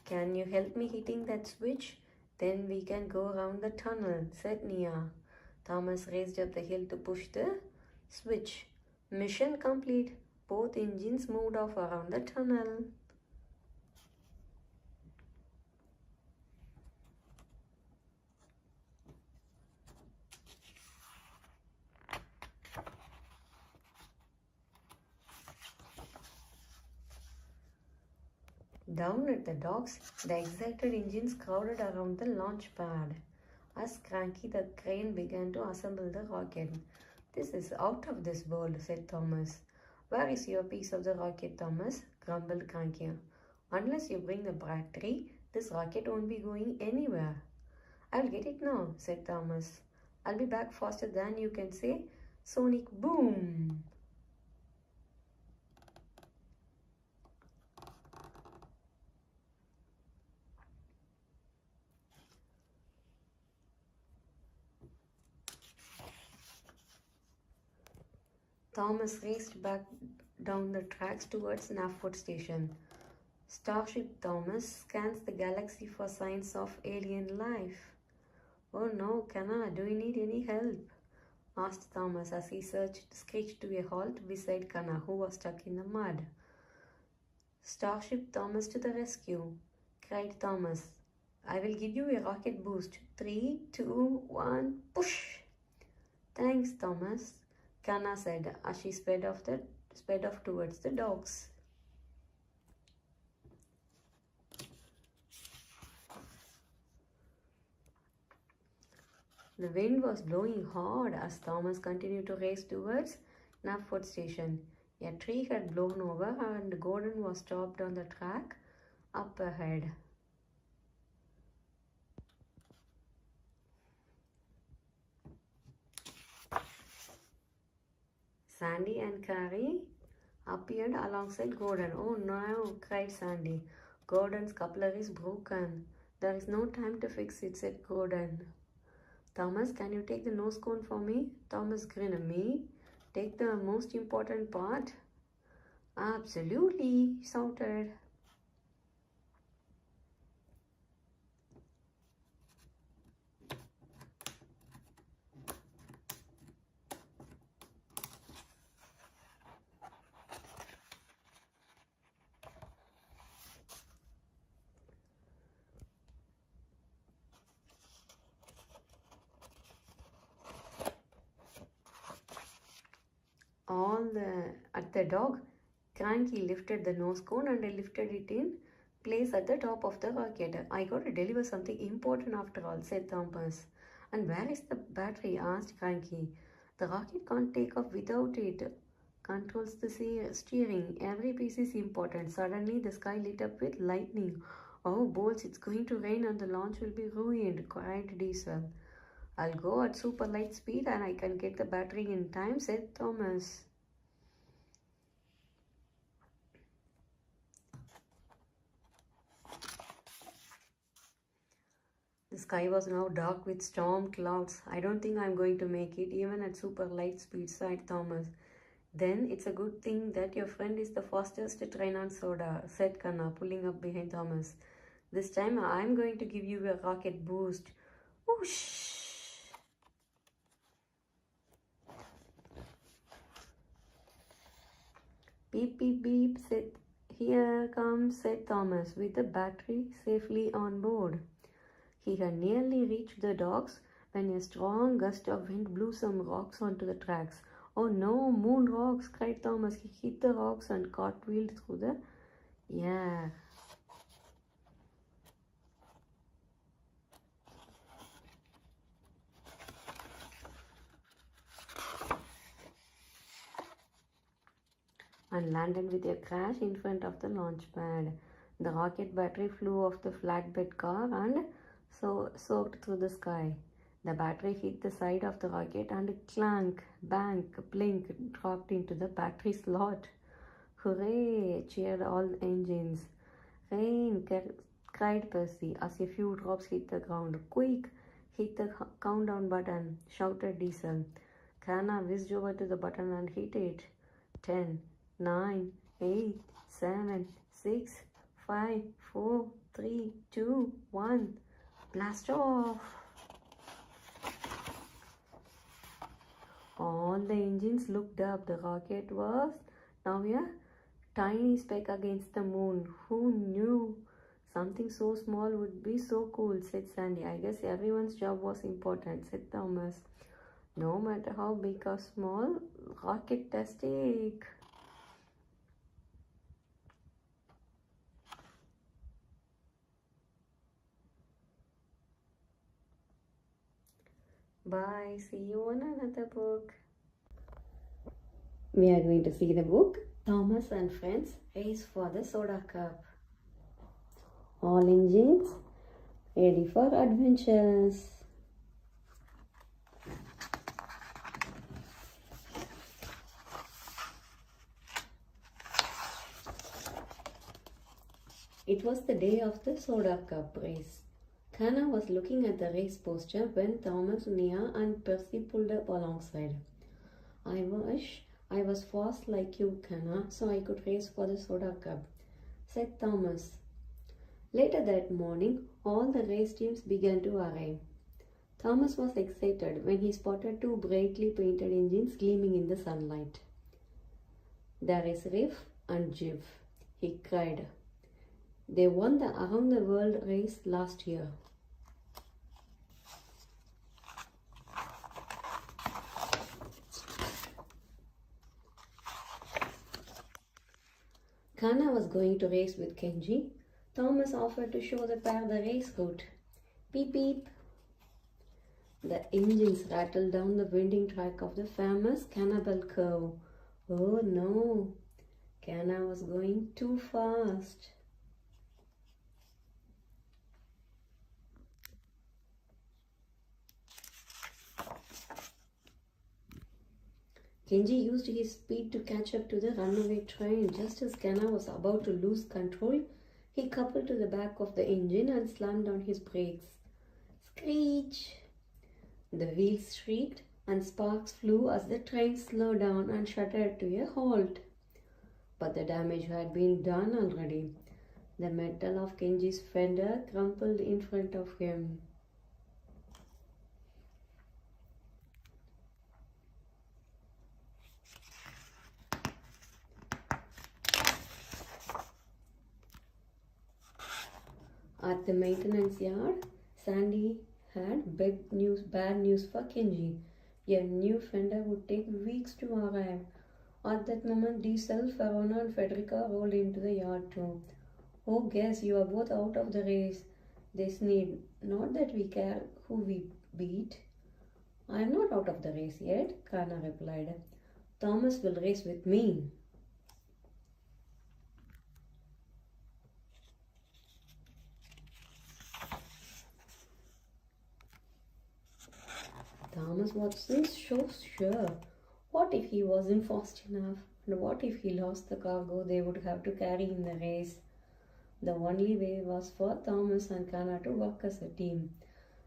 Can you help me hitting that switch? Then we can go around the tunnel, said Nia. Thomas raced up the hill to push the switch. Mission complete. Both engines moved off around the tunnel. Down at the docks, the excited engines crowded around the launch pad. As Cranky the crane began to assemble the rocket. This is out of this world, said Thomas. Where is your piece of the rocket, Thomas? Grumbled Cranky. Unless you bring the battery, this rocket won't be going anywhere. I'll get it now, said Thomas. I'll be back faster than you can say. Sonic boom! Thomas raced back down the tracks towards Knapford Station. Starship Thomas scans the galaxy for signs of alien life. Oh no, Kana, do you need any help? Asked Thomas as he screeched to a halt beside Kana, who was stuck in the mud. Starship Thomas to the rescue, cried Thomas. I will give you a rocket boost. 3, 2, 1, push! Thanks, Thomas, Kana said as she sped off towards the docks. The wind was blowing hard as Thomas continued to race towards Knapford Station. A tree had blown over and Gordon was stopped on the track up ahead. Sandy and Carrie appeared alongside Gordon. Oh no, cried Sandy. Gordon's coupler is broken. There is no time to fix it, said Gordon. Thomas, can you take the nose cone for me? Thomas grinned. Me? Take the most important part? Absolutely, shouted. At the dog, Cranky lifted the nose cone and I lifted it in place at the top of the rocket. I got to deliver something important after all, said Thomas. And where is the battery? Asked Cranky. The rocket can't take off without it. Controls the steering. Every piece is important. Suddenly, the sky lit up with lightning. Oh, bolts, it's going to rain and the launch will be ruined, cried Diesel. I'll go at super light speed and I can get the battery in time, said Thomas. The sky was now dark with storm clouds. I don't think I'm going to make it, even at super light speed, sighed Thomas. Then it's a good thing that your friend is the fastest train on soda, said Kanna, pulling up behind Thomas. This time I'm going to give you a rocket boost. Whoosh! Beep, beep, beep, here comes, said Thomas, with the battery safely on board. He had nearly reached the docks when a strong gust of wind blew some rocks onto the tracks. Oh no, moon rocks, cried Thomas. He hit the rocks and cartwheeled through the air. And landed with a crash in front of the launch pad. The rocket battery flew off the flatbed car and soared through the sky. The battery hit the side of the rocket and clank, bang, blink, dropped into the battery slot. Hooray! Cheered all the engines. Rain! Cried Percy as a few drops hit the ground. Quick! Hit the countdown button, shouted Diesel. Kana whizzed over to the button and hit it. 10, 9, 8, 7, 6, 5, 4, 3, 2, 1. Blast off! All the engines looked up. The rocket was now a tiny speck against the moon. Who knew something so small would be so cool, said Sandy. I guess everyone's job was important, said Thomas. No matter how big or small, rocket-tastic. Bye. See you on another book. We are going to see the book Thomas and Friends Race for the Soda Cup. All engines ready for adventures. It was the day of the Soda Cup race. Kana was looking at the race poster when Thomas, Nia and Percy pulled up alongside. I wish I was fast like you, Kana, so I could race for the Soda Cup, said Thomas. Later that morning, all the race teams began to arrive. Thomas was excited when he spotted two brightly painted engines gleaming in the sunlight. There is Riff and Jiv, he cried. They won the Around the World race last year. Kana was going to race with Kenji. Thomas offered to show the pair the race route. Beep beep. The engines rattled down the winding track of the famous Cannibal Curve. Oh no, Kana was going too fast. Kenji used his speed to catch up to the runaway train. Just as Kana was about to lose control, he coupled to the back of the engine and slammed on his brakes. Screech! The wheels shrieked and sparks flew as the train slowed down and shuddered to a halt. But the damage had been done already. The metal of Kenji's fender crumpled in front of him. At the maintenance yard, Sandy had bad news for Kenji. A new fender would take weeks to arrive. At that moment, Diesel, Verona and Federica rolled into the yard too. Oh, guess you are both out of the race, they sneered. Not that we care who we beat. I am not out of the race yet, Kana replied. Thomas will race with me. Thomas wasn't so sure. What if he wasn't fast enough? And what if he lost the cargo they would have to carry in the race? The only way was for Thomas and Kana to work as a team.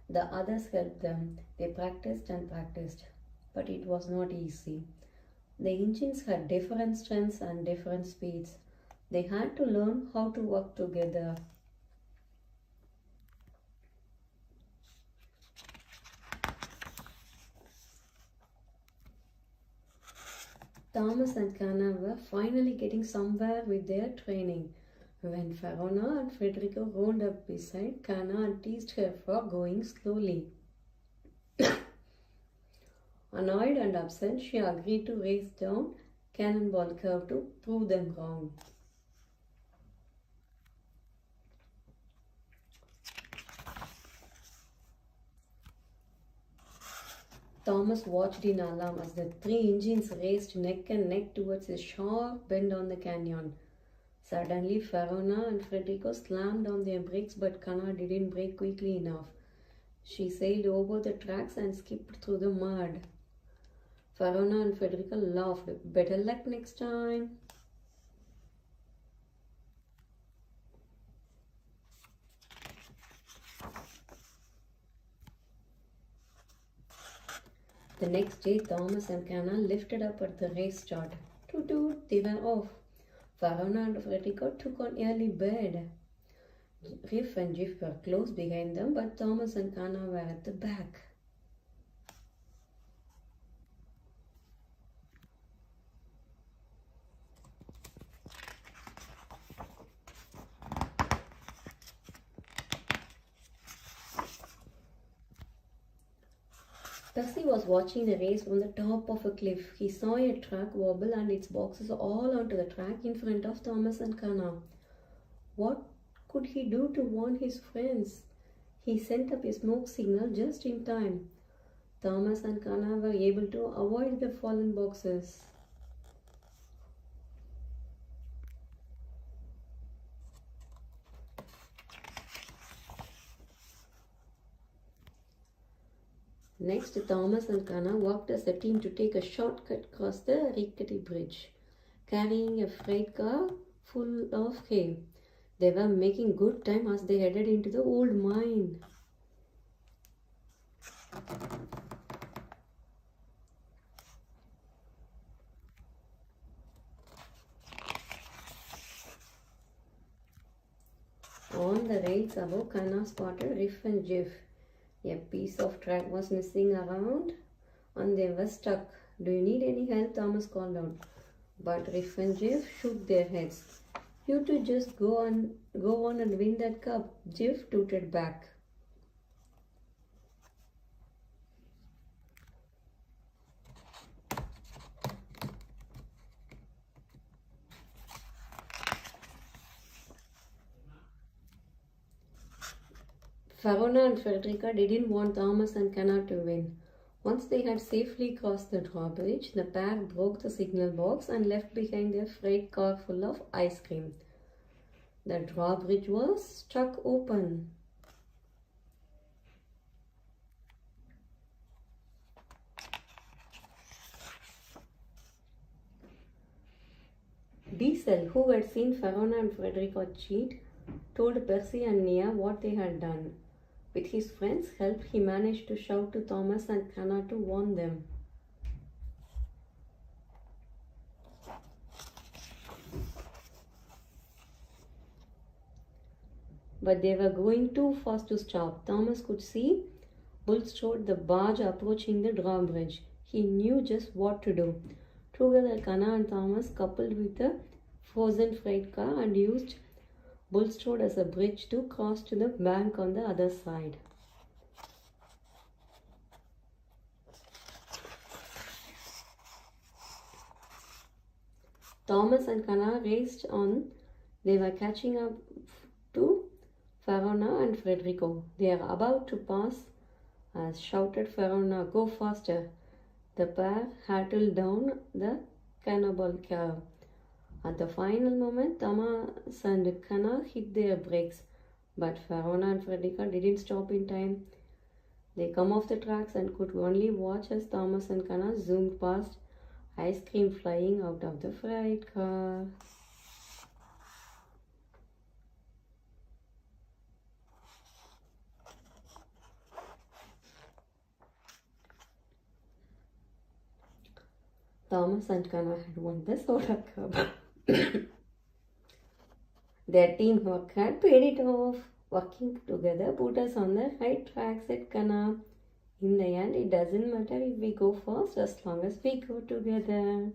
The others helped them. They practiced and practiced. But it was not easy. The engines had different strengths and different speeds. They had to learn how to work together. Thomas and Kana were finally getting somewhere with their training. When Verona and Federico rolled up beside Kana and teased her for going slowly. Annoyed and upset, she agreed to race down Cannonball Curve to prove them wrong. Thomas watched in alarm as the three engines raced neck and neck towards a sharp bend on the canyon. Suddenly, Verona and Federico slammed on their brakes, but Kana didn't brake quickly enough. She sailed over the tracks and skipped through the mud. Verona and Federico laughed. Better luck next time. The next day, Thomas and Cana lifted up at the race start. Toot toot, they were off. Verona and Frederico took on early bed. Riff and Jiff were close behind them, but Thomas and Cana were at the back. Percy was watching the race from the top of a cliff. He saw a truck wobble and its boxes all onto the track in front of Thomas and Cana. What could he do to warn his friends? He sent up a smoke signal just in time. Thomas and Cana were able to avoid the fallen boxes. Next, Thomas and Cana walked as a team to take a shortcut across the rickety bridge, carrying a freight car full of hay. They were making good time as they headed into the old mine. On the rails above, Cana spotted Riff and Jiff. A piece of track was missing around and they were stuck. Do you need any help? Thomas called out. But Riff and Jiff shook their heads. You two just go on and win that cup, Jiff tooted back. Verona and Frederica didn't want Thomas and Cana to win. Once they had safely crossed the drawbridge, the pair broke the signal box and left behind their freight car full of ice cream. The drawbridge was stuck open. Diesel, who had seen Verona and Frederica cheat, told Percy and Nia what they had done. With his friends' help, he managed to shout to Thomas and Cana to warn them. But they were going too fast to stop. Thomas could see Bulstrode the barge approaching the drawbridge. He knew just what to do. Together, Cana and Thomas coupled with the frozen freight car and used Bulstrode as a bridge to cross to the bank on the other side. Thomas and Cana raced on. They were catching up to Verona and Frederico. They are about to pass, as shouted Verona, "Go faster!" The pair rattled down the cannibal curve. At the final moment, Thomas and Cana hit their brakes, but Verona and Frederica didn't stop in time. They come off the tracks and could only watch as Thomas and Cana zoomed past, ice cream flying out of the freight car. Thomas and Cana had won the soda cup. Their teamwork had paid it off. Working together put us on the right track, said Cana. In the end, it doesn't matter if we go fast as long as we go together.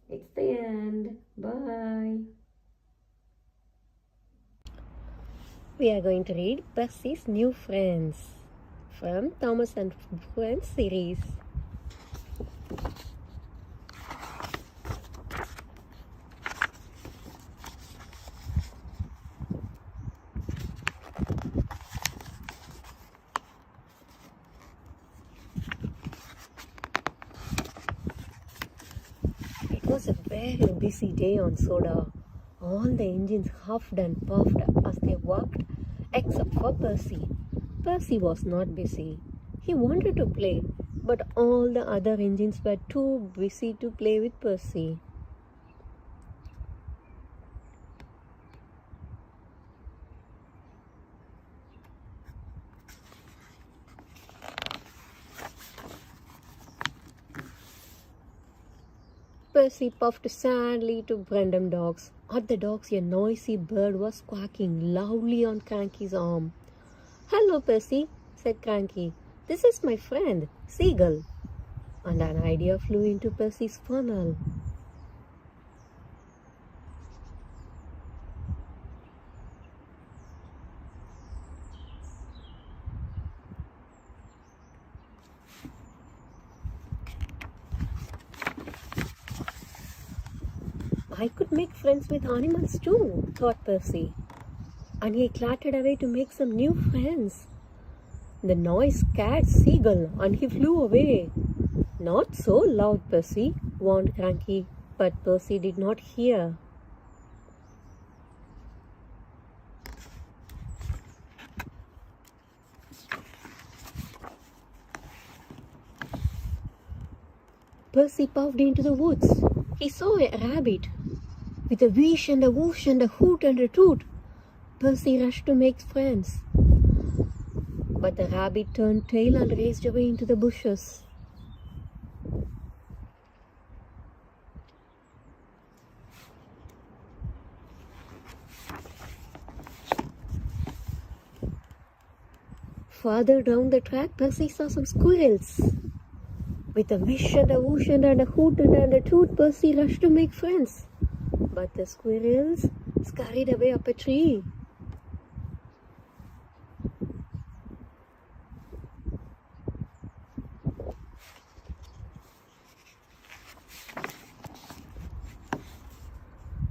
It's the end. Bye. We are going to read Percy's New Friends from Thomas and Friends series. It was a very busy day on Soda. All the engines huffed and puffed as they worked, except for Percy. Percy was not busy. He wanted to play, but all the other engines were too busy to play with Percy. Percy puffed sadly to random dogs. At the dogs, a noisy bird was quacking loudly on Cranky's arm. "Hello, Percy," said Cranky. "This is my friend, Seagull." And an idea flew into Percy's funnel. "I could make friends with animals too," thought Percy. And he clattered away to make some new friends. The noise scared Seagull and he flew away. "Not so loud, Percy," warned Cranky, but Percy did not hear. Percy puffed into the woods. He saw a rabbit. With a whoosh and a whoosh and a hoot and a toot, Percy rushed to make friends. But the rabbit turned tail and raced away into the bushes. Farther down the track, Percy saw some squirrels. With a wish and a whoosh and a hoot and a toot, Percy rushed to make friends. But the squirrels scurried away up a tree.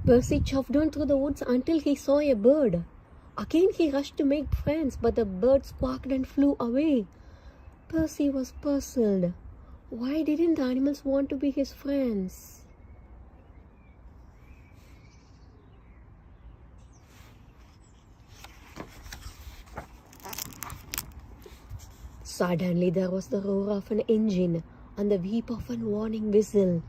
Percy chopped on through the woods until he saw a bird. Again he rushed to make friends, but the bird squawked and flew away. Percy was puzzled. Why didn't the animals want to be his friends? Suddenly there was the roar of an engine and the weep of a warning whistle.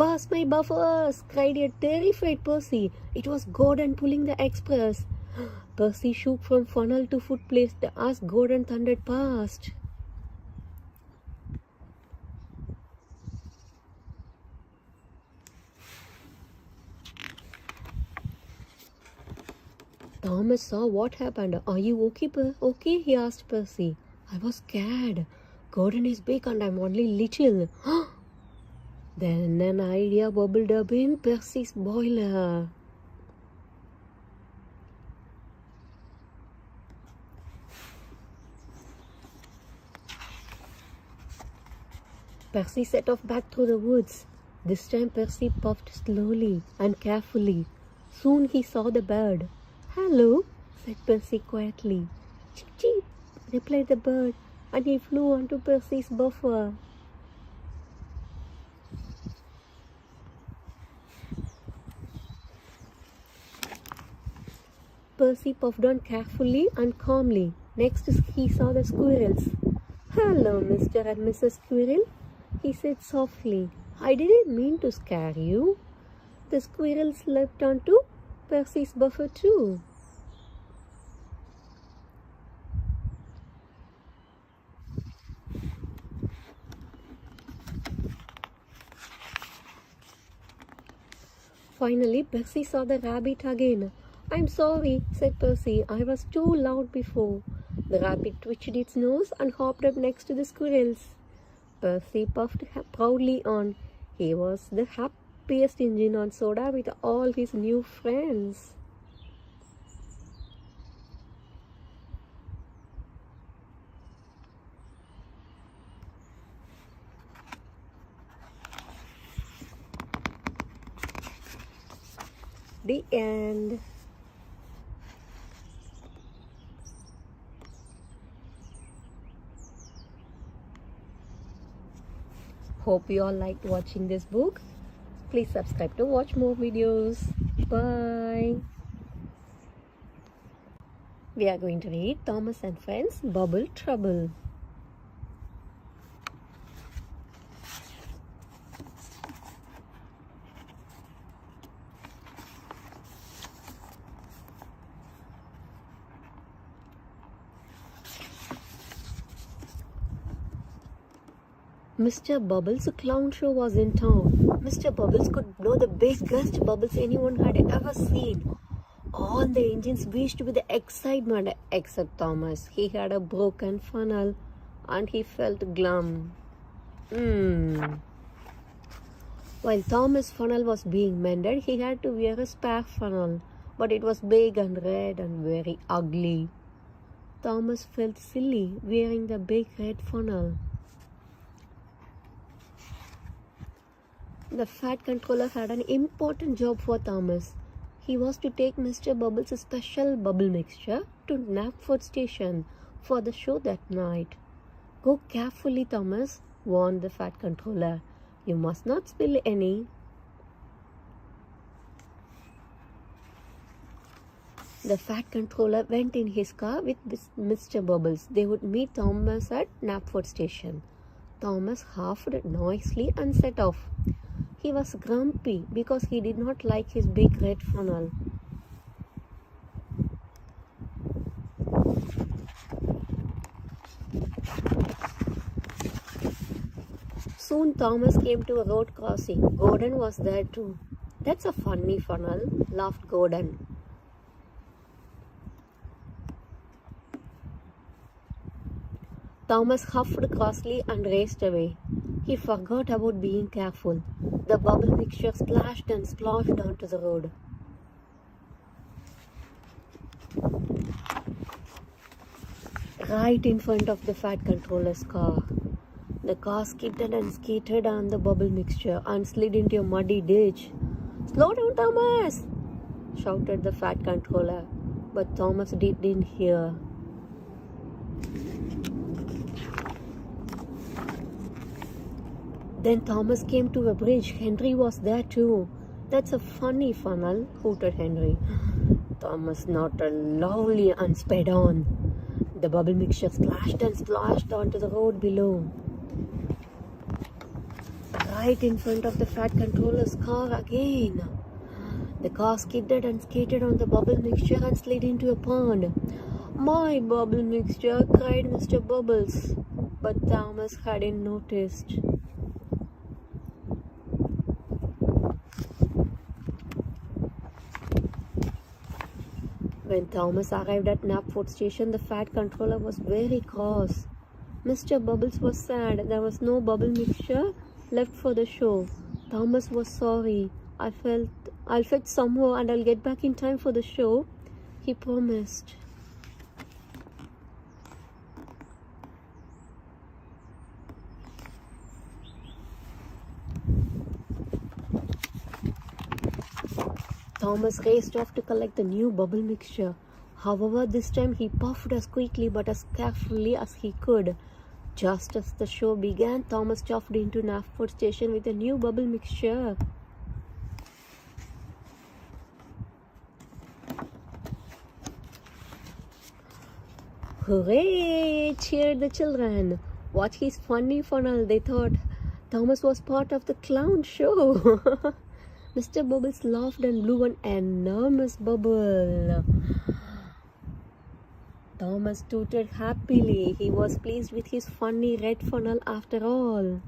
"Burst my buffers!" cried a terrified Percy. It was Gordon pulling the express. Percy shook from funnel to footplate as Gordon thundered past. Thomas saw what happened. "Are you okay, okay?" he asked Percy. "I was scared. Gordon is big and I'm only little." Then an idea bubbled up in Percy's boiler. Percy set off back through the woods. This time Percy puffed slowly and carefully. Soon he saw the bird. "Hello," said Percy quietly. "Chip, chip," replied the bird, and he flew onto Percy's buffer. Percy puffed on carefully and calmly. Next he saw the squirrels. "Hello, Mr. and Mrs. Squirrel," he said softly. "I didn't mean to scare you." The squirrels leapt onto Percy's buffer too. Finally, Percy saw the rabbit again. "I'm sorry," said Percy. "I was too loud before." The rabbit twitched its nose and hopped up next to the squirrels. Percy puffed proudly on. He was the happiest engine on Soda with all his new friends. The end. Hope you all liked watching this book. Please subscribe to watch more videos. Bye. We are going to read Thomas and Friends Bubble Trouble. Mr. Bubbles' clown show was in town. Mr. Bubbles could blow the biggest bubbles anyone had ever seen. All the engines whished with excitement except Thomas. He had a broken funnel and he felt glum. While Thomas' funnel was being mended, he had to wear a spare funnel, but it was big and red and very ugly. Thomas felt silly wearing the big red funnel. The fat controller had an important job for Thomas. He was to take Mr. Bubbles' special bubble mixture to Knapford station for the show that night. Go carefully, Thomas, warned the fat controller. You must not spill any. The fat controller went in his car with Mr. Bubbles. They would meet Thomas at Knapford station. Thomas huffed noisily and set off. He was grumpy because he did not like his big red funnel. Soon Thomas came to a road crossing. Gordon was there too. That's a funny funnel, laughed Gordon. Thomas huffed crossly and raced away. He forgot about being careful. The bubble mixture splashed and splashed onto the road. Right in front of the fat controller's car. The car skidded and skated on the bubble mixture and slid into a muddy ditch. "Slow down, Thomas!" shouted the fat controller, but Thomas didn't hear. Then Thomas came to a bridge. Henry was there too. "That's a funny funnel," hooted Henry. Thomas nodded loudly and sped on. The bubble mixture splashed and splashed onto the road below. Right in front of the fat controller's car again. The car skidded and skated on the bubble mixture and slid into a pond. "My bubble mixture," cried Mr. Bubbles, but Thomas hadn't noticed. When Thomas arrived at Knapford station, the fat controller was very cross. Mr. Bubbles was sad. There was no bubble mixture left for the show. Thomas was sorry. I'll fetch some more and I'll get back in time for the show," he promised. Thomas raced off to collect the new bubble mixture. However, this time he puffed as quickly but as carefully as he could. Just as the show began, Thomas chuffed into Knapford station with a new bubble mixture. "Hooray!" cheered the children. "Watch his funny funnel," they thought. Thomas was part of the clown show. Mr. Bubbles laughed and blew an enormous bubble. Thomas tooted happily. He was pleased with his funny red funnel after all.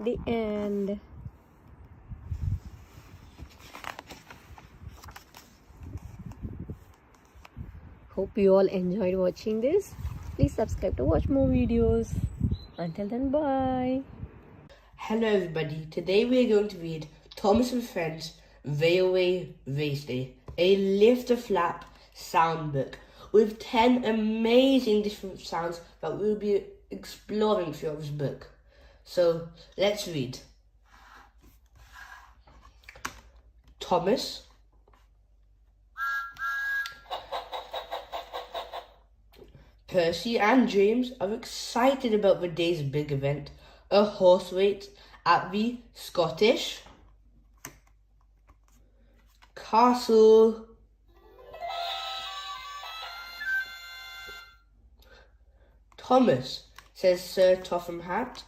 The end. Hope you all enjoyed watching this. Please subscribe to watch more videos. Until then, bye. Hello everybody, today we are going to read Thomas and Friends Railway Race Day, a lift a flap sound book with 10 amazing different sounds that we'll be exploring throughout this book. So let's read. Thomas, Percy and James are excited about the day's big event, a horse race at the Scottish Castle. "Thomas," says Sir Topham Hatt,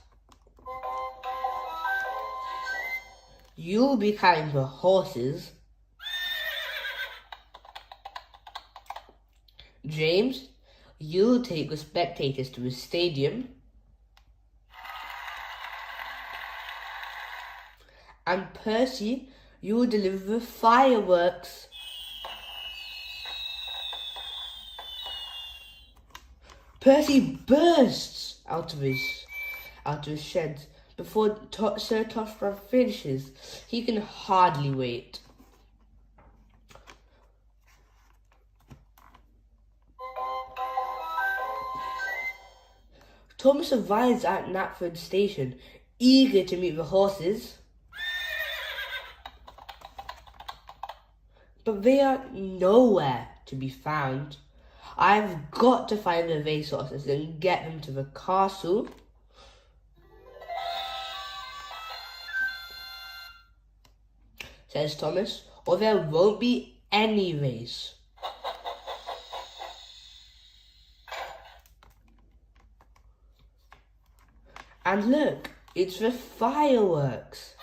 you'll be carrying the horses. James, you'll take the spectators to the stadium. And Percy, you'll deliver the fireworks. Percy bursts out of his shed before Sir Toffler finishes. He can hardly wait. Thomas arrives at Knapford Station, eager to meet the horses. But they are nowhere to be found. I've got to find the racehorses and get them to the castle. Says Thomas, or there won't be any race. And look, it's the fireworks.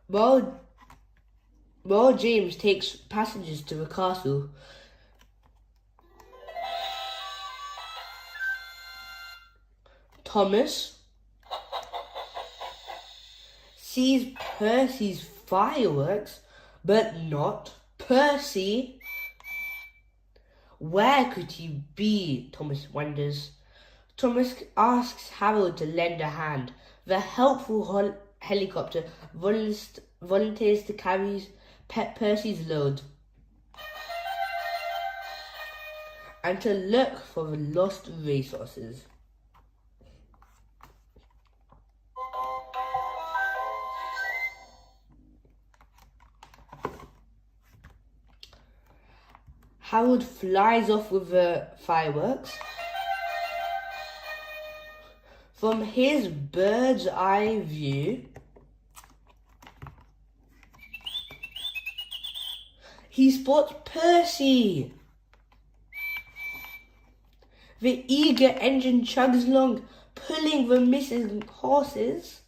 While James takes passengers to the castle, Thomas sees Percy's fireworks, but not Percy. Where could he be? Thomas wonders. Thomas asks Harold to lend a hand. The helpful helicopter volunteers to carry Percy's load and to look for the lost racehorses. Harold flies off with the fireworks. From his bird's eye view, he spots Percy. The eager engine chugs along, pulling the missing horses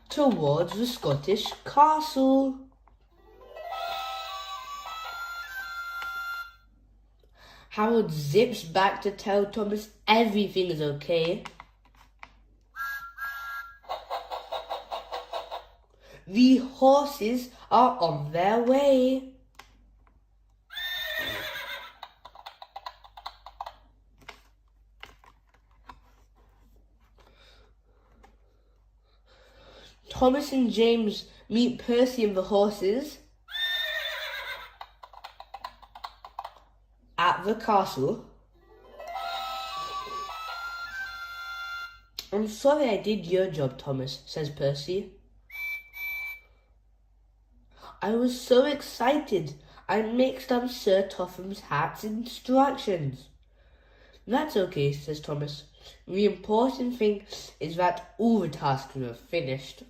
towards the Scottish castle. Harold zips back to tell Thomas everything is okay. The horses are on their way. Thomas and James meet Percy and the horses at the castle. I'm sorry I did your job, Thomas, says Percy. I was so excited I mixed up Sir Topham's hat's instructions. That's okay, says Thomas. The important thing is that all the tasks were finished.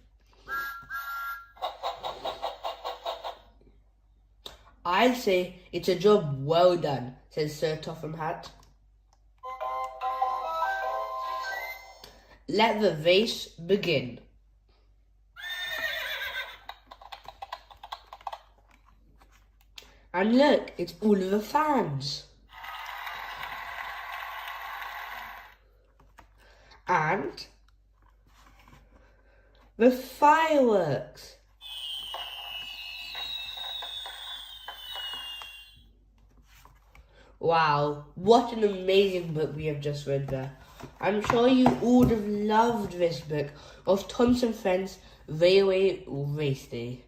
I'd say it's a job well done, says Sir Topham Hatt. Let the race begin. And look, it's all of the fans. And the fireworks. Wow, what an amazing book we have just read there. I'm sure you all would have loved this book of Thomas and Friends Railway Race Day.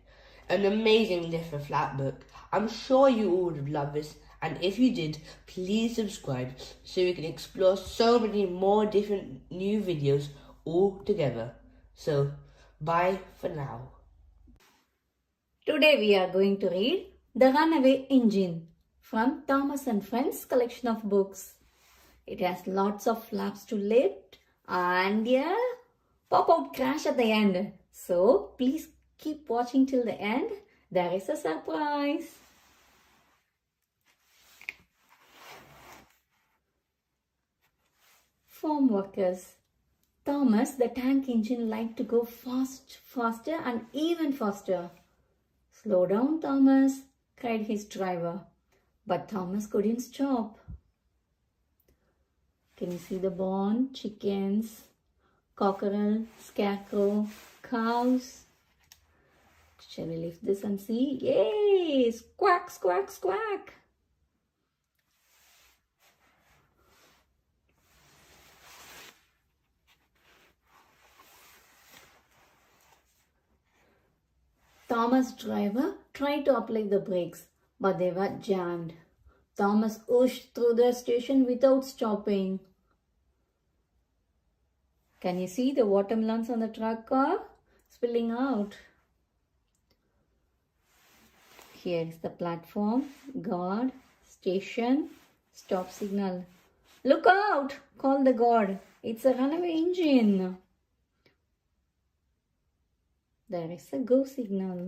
An amazing little flat book. I'm sure you all would have loved this, and if you did, please subscribe so we can explore so many more different new videos all together. So, bye for now. Today we are going to read The Runaway Engine from Thomas and Friends collection of books. It has lots of flaps to lift and a pop-out crash at the end. So please keep watching till the end. There is a surprise. farm workers. Thomas, the tank engine, liked to go faster and even faster. "Slow down, Thomas," cried his driver. But Thomas couldn't stop. Can you see the barn? Chickens, cockerel, scarecrow, cows. Shall we lift this and see? Yay! Squawk, squawk, squawk. Thomas' driver tried to apply the brakes, but they were jammed. Thomas whooshed through the station without stopping. Can you see the watermelons on the truck car spilling out? Here is the platform, guard, station, stop signal. "Look out!" called the guard. "It's a runaway engine." There is a go signal.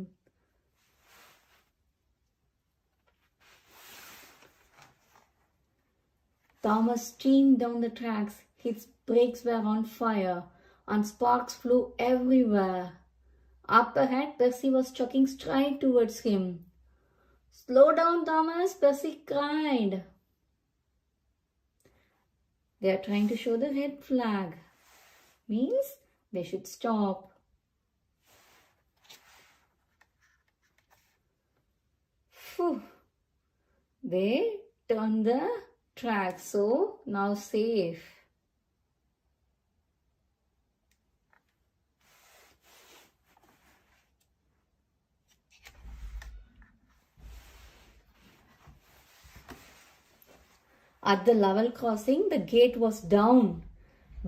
Thomas steamed down the tracks. His brakes were on fire and sparks flew everywhere. Up ahead, Percy was chucking straight towards him. "Slow down, Thomas," Percy cried. They are trying to show the red flag. Means they should stop. Phew. They turned the track, so now safe. At the level crossing, the gate was down.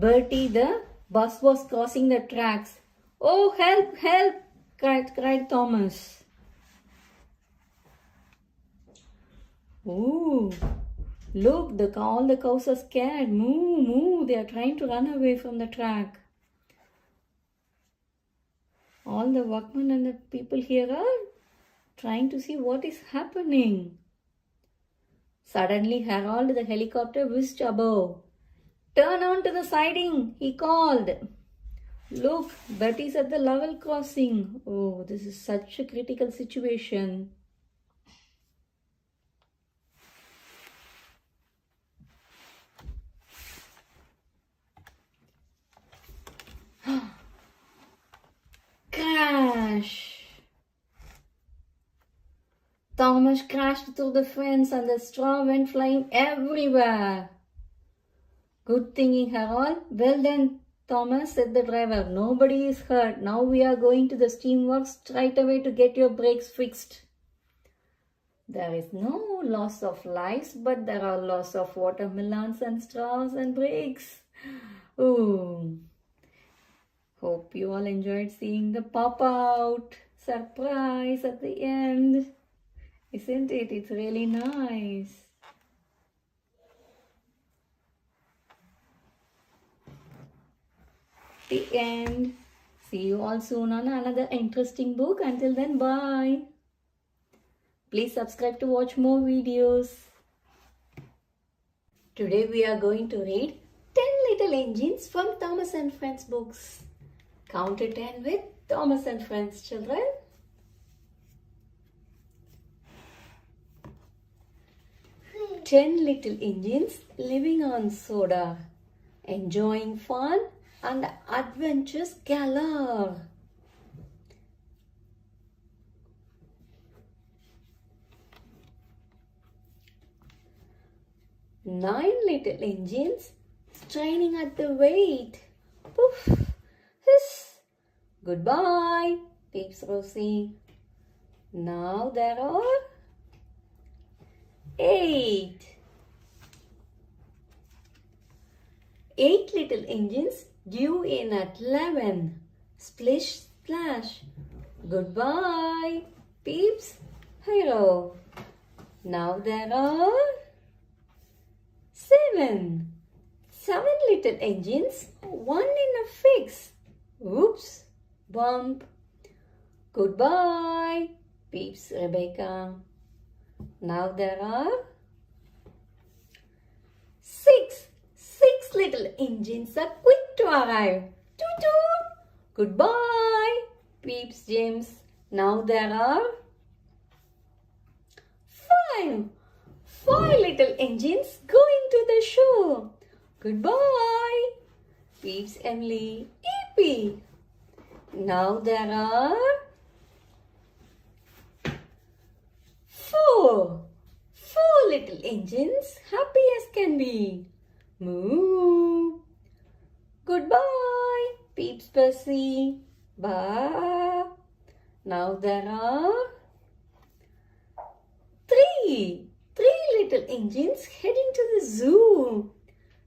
Bertie, the bus, was crossing the tracks. "Oh, help, help!" cried Thomas. "Ooh, look, all the cows are scared. Moo, moo, they are trying to run away from the track." All the workmen and the people here are trying to see what is happening. Suddenly, Harold, the helicopter, whizzed above. "Turn on to the siding," he called. "Look, Betty's at the level crossing." Oh, this is such a critical situation. Crash! Thomas crashed through the fence and the straw went flying everywhere. "Good thinking, Harold." "Well done, Thomas," said the driver. "Nobody is hurt. Now we are going to the steamworks right away to get your brakes fixed." There is no loss of lives, but there are loss of watermelons and straws and brakes. Ooh. Hope you all enjoyed seeing the pop-out surprise at the end. Isn't it? It's really nice. The end. See you all soon on another interesting book. Until then, bye. Please subscribe to watch more videos. Today we are going to read 10 Little Engines from Thomas and Friends books. Count to 10 with Thomas and Friends, children. 10 little engines living on soda, enjoying fun and adventures galore. 9 little engines straining at the weight. Poof, hiss, goodbye, peeps Rosie. Now there are 8 little engines due in at 11. Splish, splash, goodbye, peeps, hero. Now there are 7 little engines, one in a fix. Oops, bump. Goodbye, peeps, Rebecca. Now there are 6 little little engines are quick to arrive. Toot toot! Goodbye, peeps James. Now there are 5. 5 little engines going to the show. Goodbye, peeps Emily. Eepy. Now there are 4. 4 little engines, happy as can be. Moo. Goodbye, peeps Percy. Bye. Now there are 3. 3 little engines heading to the zoo.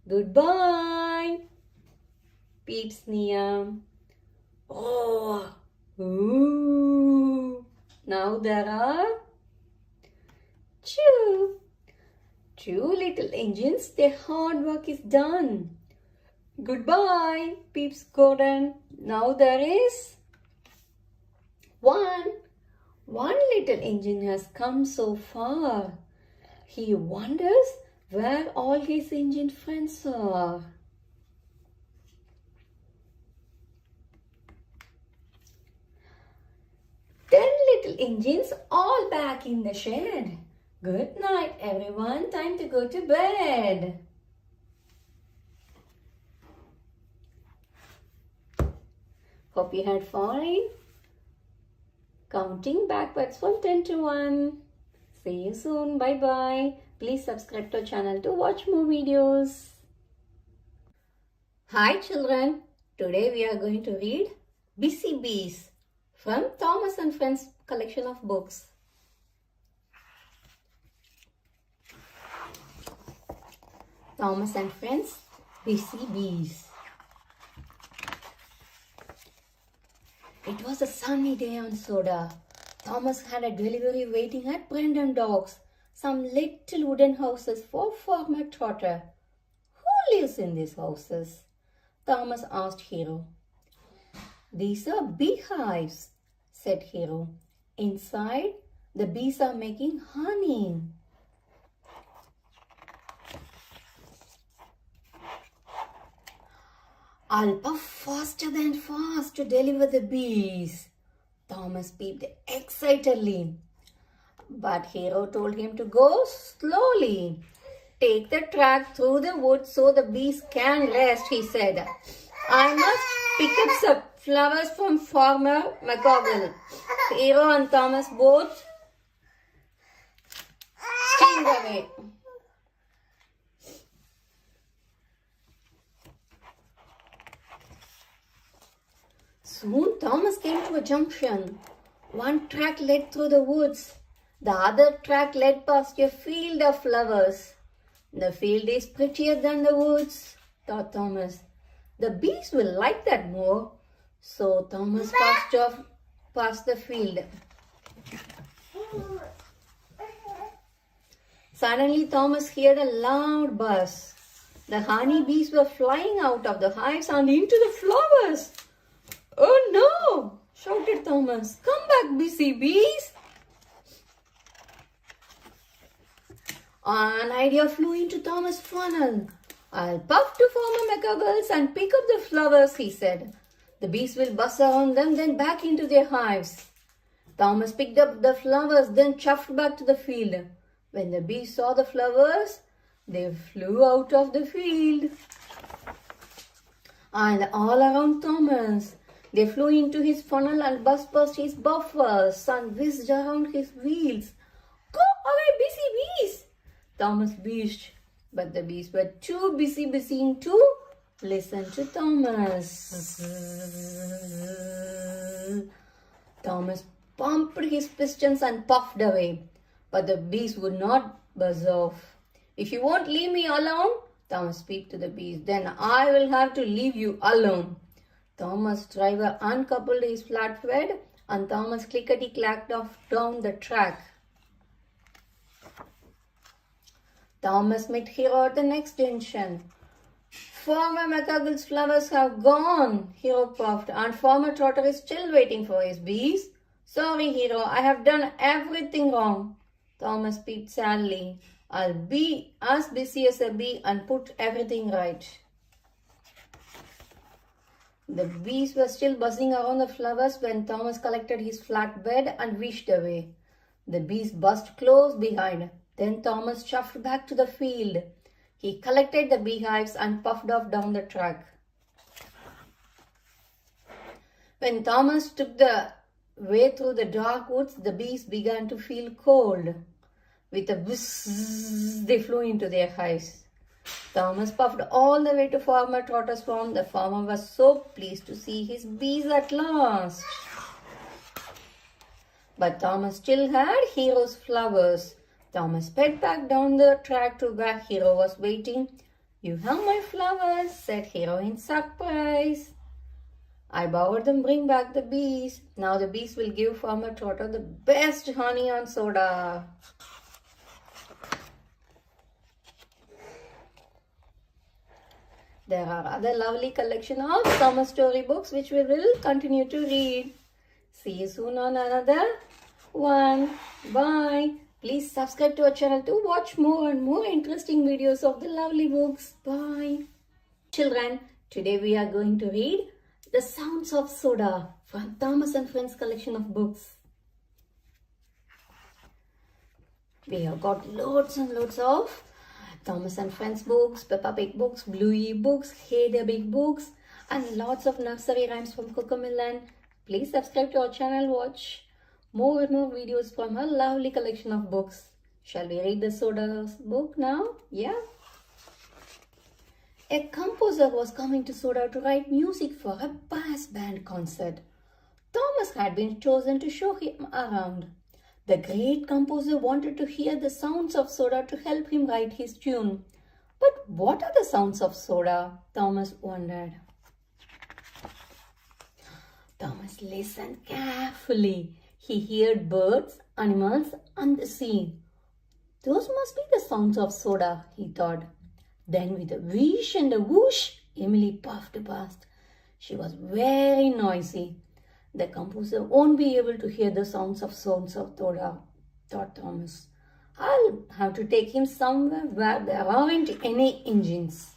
Goodbye, peeps Nia. Oh. Ooh. Now there are 2. 2 little engines, their hard work is done. Goodbye, peeps Gordon. Now there is 1. 1 little engine has come so far. He wonders where all his engine friends are. Ten little engines all back in the shed. Good night, everyone. Time to go to bed. Hope you had fun. Counting backwards from 10 to 1. See you soon. Bye-bye. Please subscribe to our channel to watch more videos. Hi children. Today we are going to read Busy Bees from Thomas and Friends collection of books. Thomas and Friends, Busy Bees. It was a sunny day on Soda. Thomas had a delivery waiting at Brandon Docks, some little wooden houses for Farmer Trotter. Who lives in these houses? Thomas asked Hero. These are beehives, said Hero. Inside, the bees are making honey. I'll puff faster than fast to deliver the bees, Thomas peeped excitedly. But Hero told him to go slowly. Take the track through the woods so the bees can rest, he said. I must pick up some flowers from Farmer McGoggle. Hero and Thomas both steamed away. Soon Thomas came to a junction. One track led through the woods. The other track led past a field of flowers. The field is prettier than the woods, thought Thomas. The bees will like that more. So Thomas passed off past the field. Suddenly Thomas heard a loud buzz. The honey bees were flying out of the hives and into the flowers. Oh no! Shouted Thomas. Come back, busy bees! An idea flew into Thomas' funnel. I'll puff to Farmer McGoggles and pick up the flowers, he said. The bees will buzz around them, then back into their hives. Thomas picked up the flowers, then chuffed back to the field. When the bees saw the flowers, they flew out of the field. And all around Thomas. They flew into his funnel and buzzed past his buffers and whizzed around his wheels. Go away, busy bees! Thomas wished, but the bees were too busy busying to listen to Thomas. Thomas pumped his pistons and puffed away, but the bees would not buzz off. If you won't leave me alone, Thomas speak to the bees, then I will have to leave you alone. Thomas' driver uncoupled his flatbed and Thomas clickety-clacked off down the track. Thomas met Hero at the next junction. Farmer McGoggle's flowers have gone, Hero puffed, and Farmer Trotter is still waiting for his bees. Sorry, Hero, I have done everything wrong. Thomas peeped sadly. I'll be as busy as a bee and put everything right. The bees were still buzzing around the flowers when Thomas collected his flatbed and wished away. The bees buzzed close behind. Then Thomas shuffled back to the field. He collected the beehives and puffed off down the track. When Thomas took the way through the dark woods, the bees began to feel cold. With a whizz, they flew into their hives. Thomas puffed all the way to Farmer Trotter's farm. The farmer was so pleased to see his bees at last. But Thomas still had Hero's flowers. Thomas sped back down the track to where Hero was waiting. "You have my flowers," said Hero in surprise. "I borrowed them, bring back the bees. Now the bees will give Farmer Trotter the best honey and soda." There are other lovely collection of summer storybooks which we will continue to read. See you soon on another one. Bye. Please subscribe to our channel to watch more and more interesting videos of the lovely books. Bye. Children, today we are going to read The Sounds of Soda from Thomas and Friends collection of books. We have got loads and loads of Thomas and Friends books, Peppa Pig books, Bluey books, Hey There Big books, and lots of nursery rhymes from Cocomelon. Please subscribe to our channel, watch more and more videos from our lovely collection of books. Shall we read the Soda's book now? Yeah. A composer was coming to Soda to write music for a brass band concert. Thomas had been chosen to show him around. The great composer wanted to hear the sounds of soda to help him write his tune. But what are the sounds of soda? Thomas wondered. Thomas listened carefully. He heard birds, animals, and the sea. Those must be the sounds of soda, he thought. Then with a whoosh and a whoosh, Emily puffed past. She was very noisy. The composer won't be able to hear the sounds of soda, thought Thomas. I'll have to take him somewhere where there aren't any engines.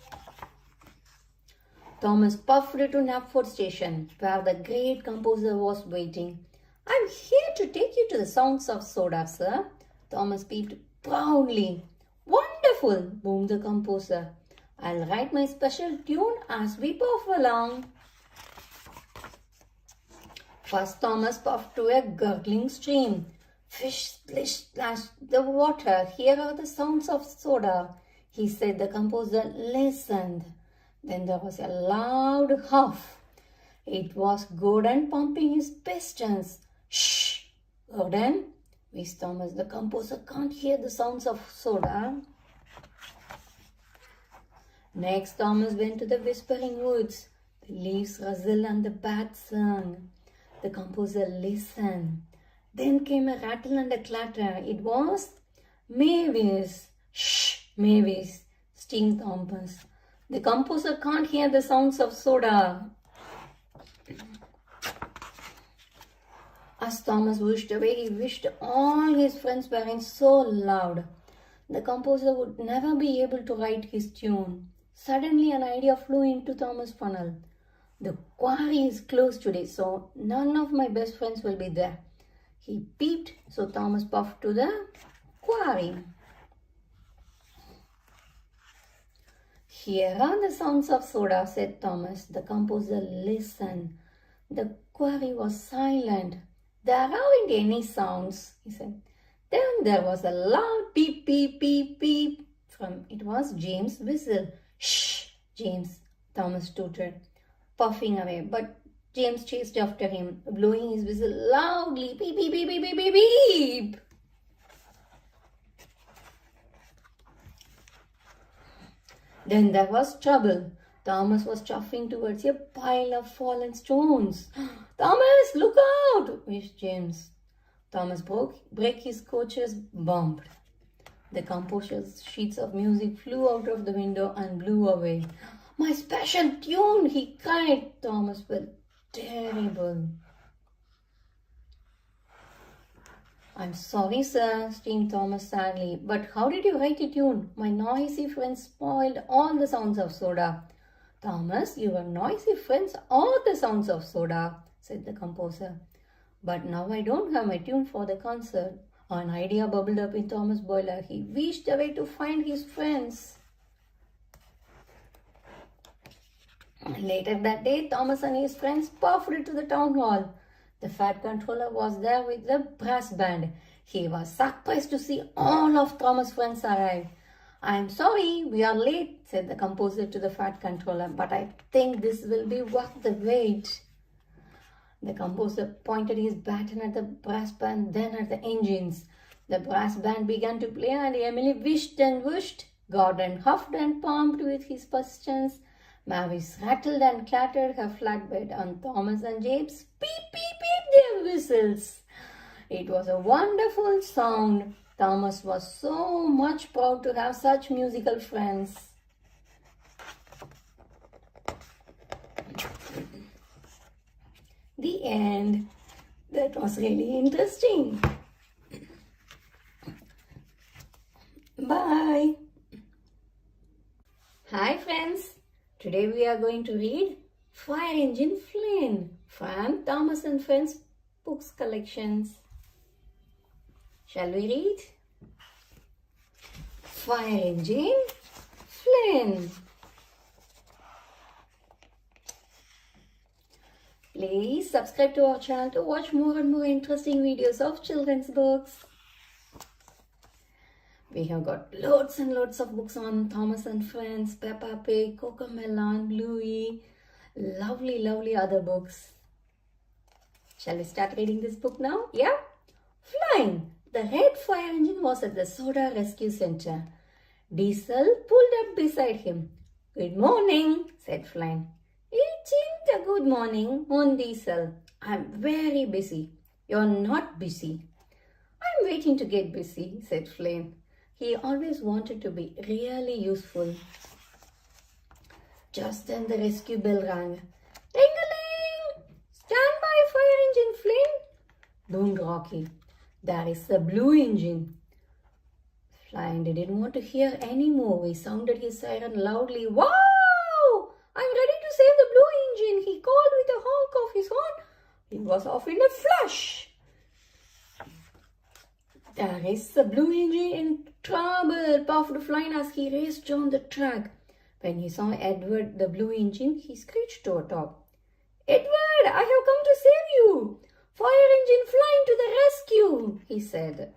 Thomas puffed to Knapford Station, where the great composer was waiting. "I'm here to take you to the sounds of soda, sir," Thomas peeped proudly. "Wonderful," boomed the composer. "I'll write my special tune as we puff along." First, Thomas puffed to a gurgling stream. "Fish, splish, splash the water. Here are the sounds of soda," he said. The composer listened. Then there was a loud huff. It was Gordon pumping his pistons. "Shh, Gordon," wheezed Thomas. "The composer can't hear the sounds of soda." Next, Thomas went to the whispering woods. The leaves rustled and the bats sang. The composer listened. Then came a rattle and a clatter. It was Mavis. "Shh, Mavis," steamed Thomas. "The composer can't hear the sounds of soda." As Thomas whooshed away, he wished all his friends weren't so loud. The composer would never be able to write his tune. Suddenly, an idea flew into Thomas' funnel. "The quarry is closed today, so none of my best friends will be there." He peeped, so Thomas puffed to the quarry. "Here are the sounds of soda," said Thomas. The composer listened. The quarry was silent. "There aren't any sounds," he said. Then there was a loud peep, peep, peep, peep. It was James' whistle. "Shh, James," Thomas tooted, puffing away. But James chased after him, blowing his whistle loudly. "Beep, beep, beep, beep, beep, beep, beep." Then there was trouble. Thomas was chuffing towards a pile of fallen stones. "Thomas, look out!" wished James. Thomas break his coaches bumped. The composer's sheets of music flew out of the window and blew away. "My special tune!" he cried. Thomas felt terrible. "I'm sorry, sir," screamed Thomas sadly. "But how did you write a tune? My noisy friends spoiled all the sounds of soda." Thomas, your noisy friends are the sounds of soda, said the composer. But now I don't have my tune for the concert. An idea bubbled up in Thomas Boiler. He wished away to find his friends. Later that day, Thomas and his friends puffed into the town hall. The fat controller was there with the brass band. He was surprised to see all of Thomas' friends arrive. "I'm sorry, we are late," said the composer to the fat controller, "but I think this will be worth the wait." The composer pointed his baton at the brass band, then at the engines. The brass band began to play, and Emily wished and wished. Gordon huffed and pumped with his pistons. Mavis rattled and clattered her flatbed, and Thomas and James peep, peep, peep their whistles. It was a wonderful sound. Thomas was so much proud to have such musical friends. The end. That was really interesting. Bye. Hi friends. Today we are going to read Fire Engine Flynn from Thomas and Friends books collections. Shall we read? Fire Engine Flynn. Please subscribe to our channel to watch more and more interesting videos of children's books. We have got loads and loads of books on Thomas and Friends, Peppa Pig, Cocomelon, Bluey, lovely, lovely other books. Shall we start reading this book now? Yeah? Flying. The red fire engine was at the Soda Rescue Center. Diesel pulled up beside him. "Good morning," said Flynn. "It isn't a good morning on Diesel. I'm very busy." "You're not busy." "I'm waiting to get busy," said Flynn. He always wanted to be really useful. Just then the rescue bell rang. "Ring-a-ling! Stand by, fire engine Flynn," boomed Rocky. "There is the blue engine." Flynn didn't want to hear any more. He sounded his siren loudly. "Wow! I'm ready to save the blue engine," he called with a honk of his horn. He was off in a flash. "There is the blue engine in trouble," puffed Flynn as he raced down the track. When he saw Edward, the blue engine, he screeched to a top. "Edward, I have come to save you! Fire engine Flynn to the rescue," he said.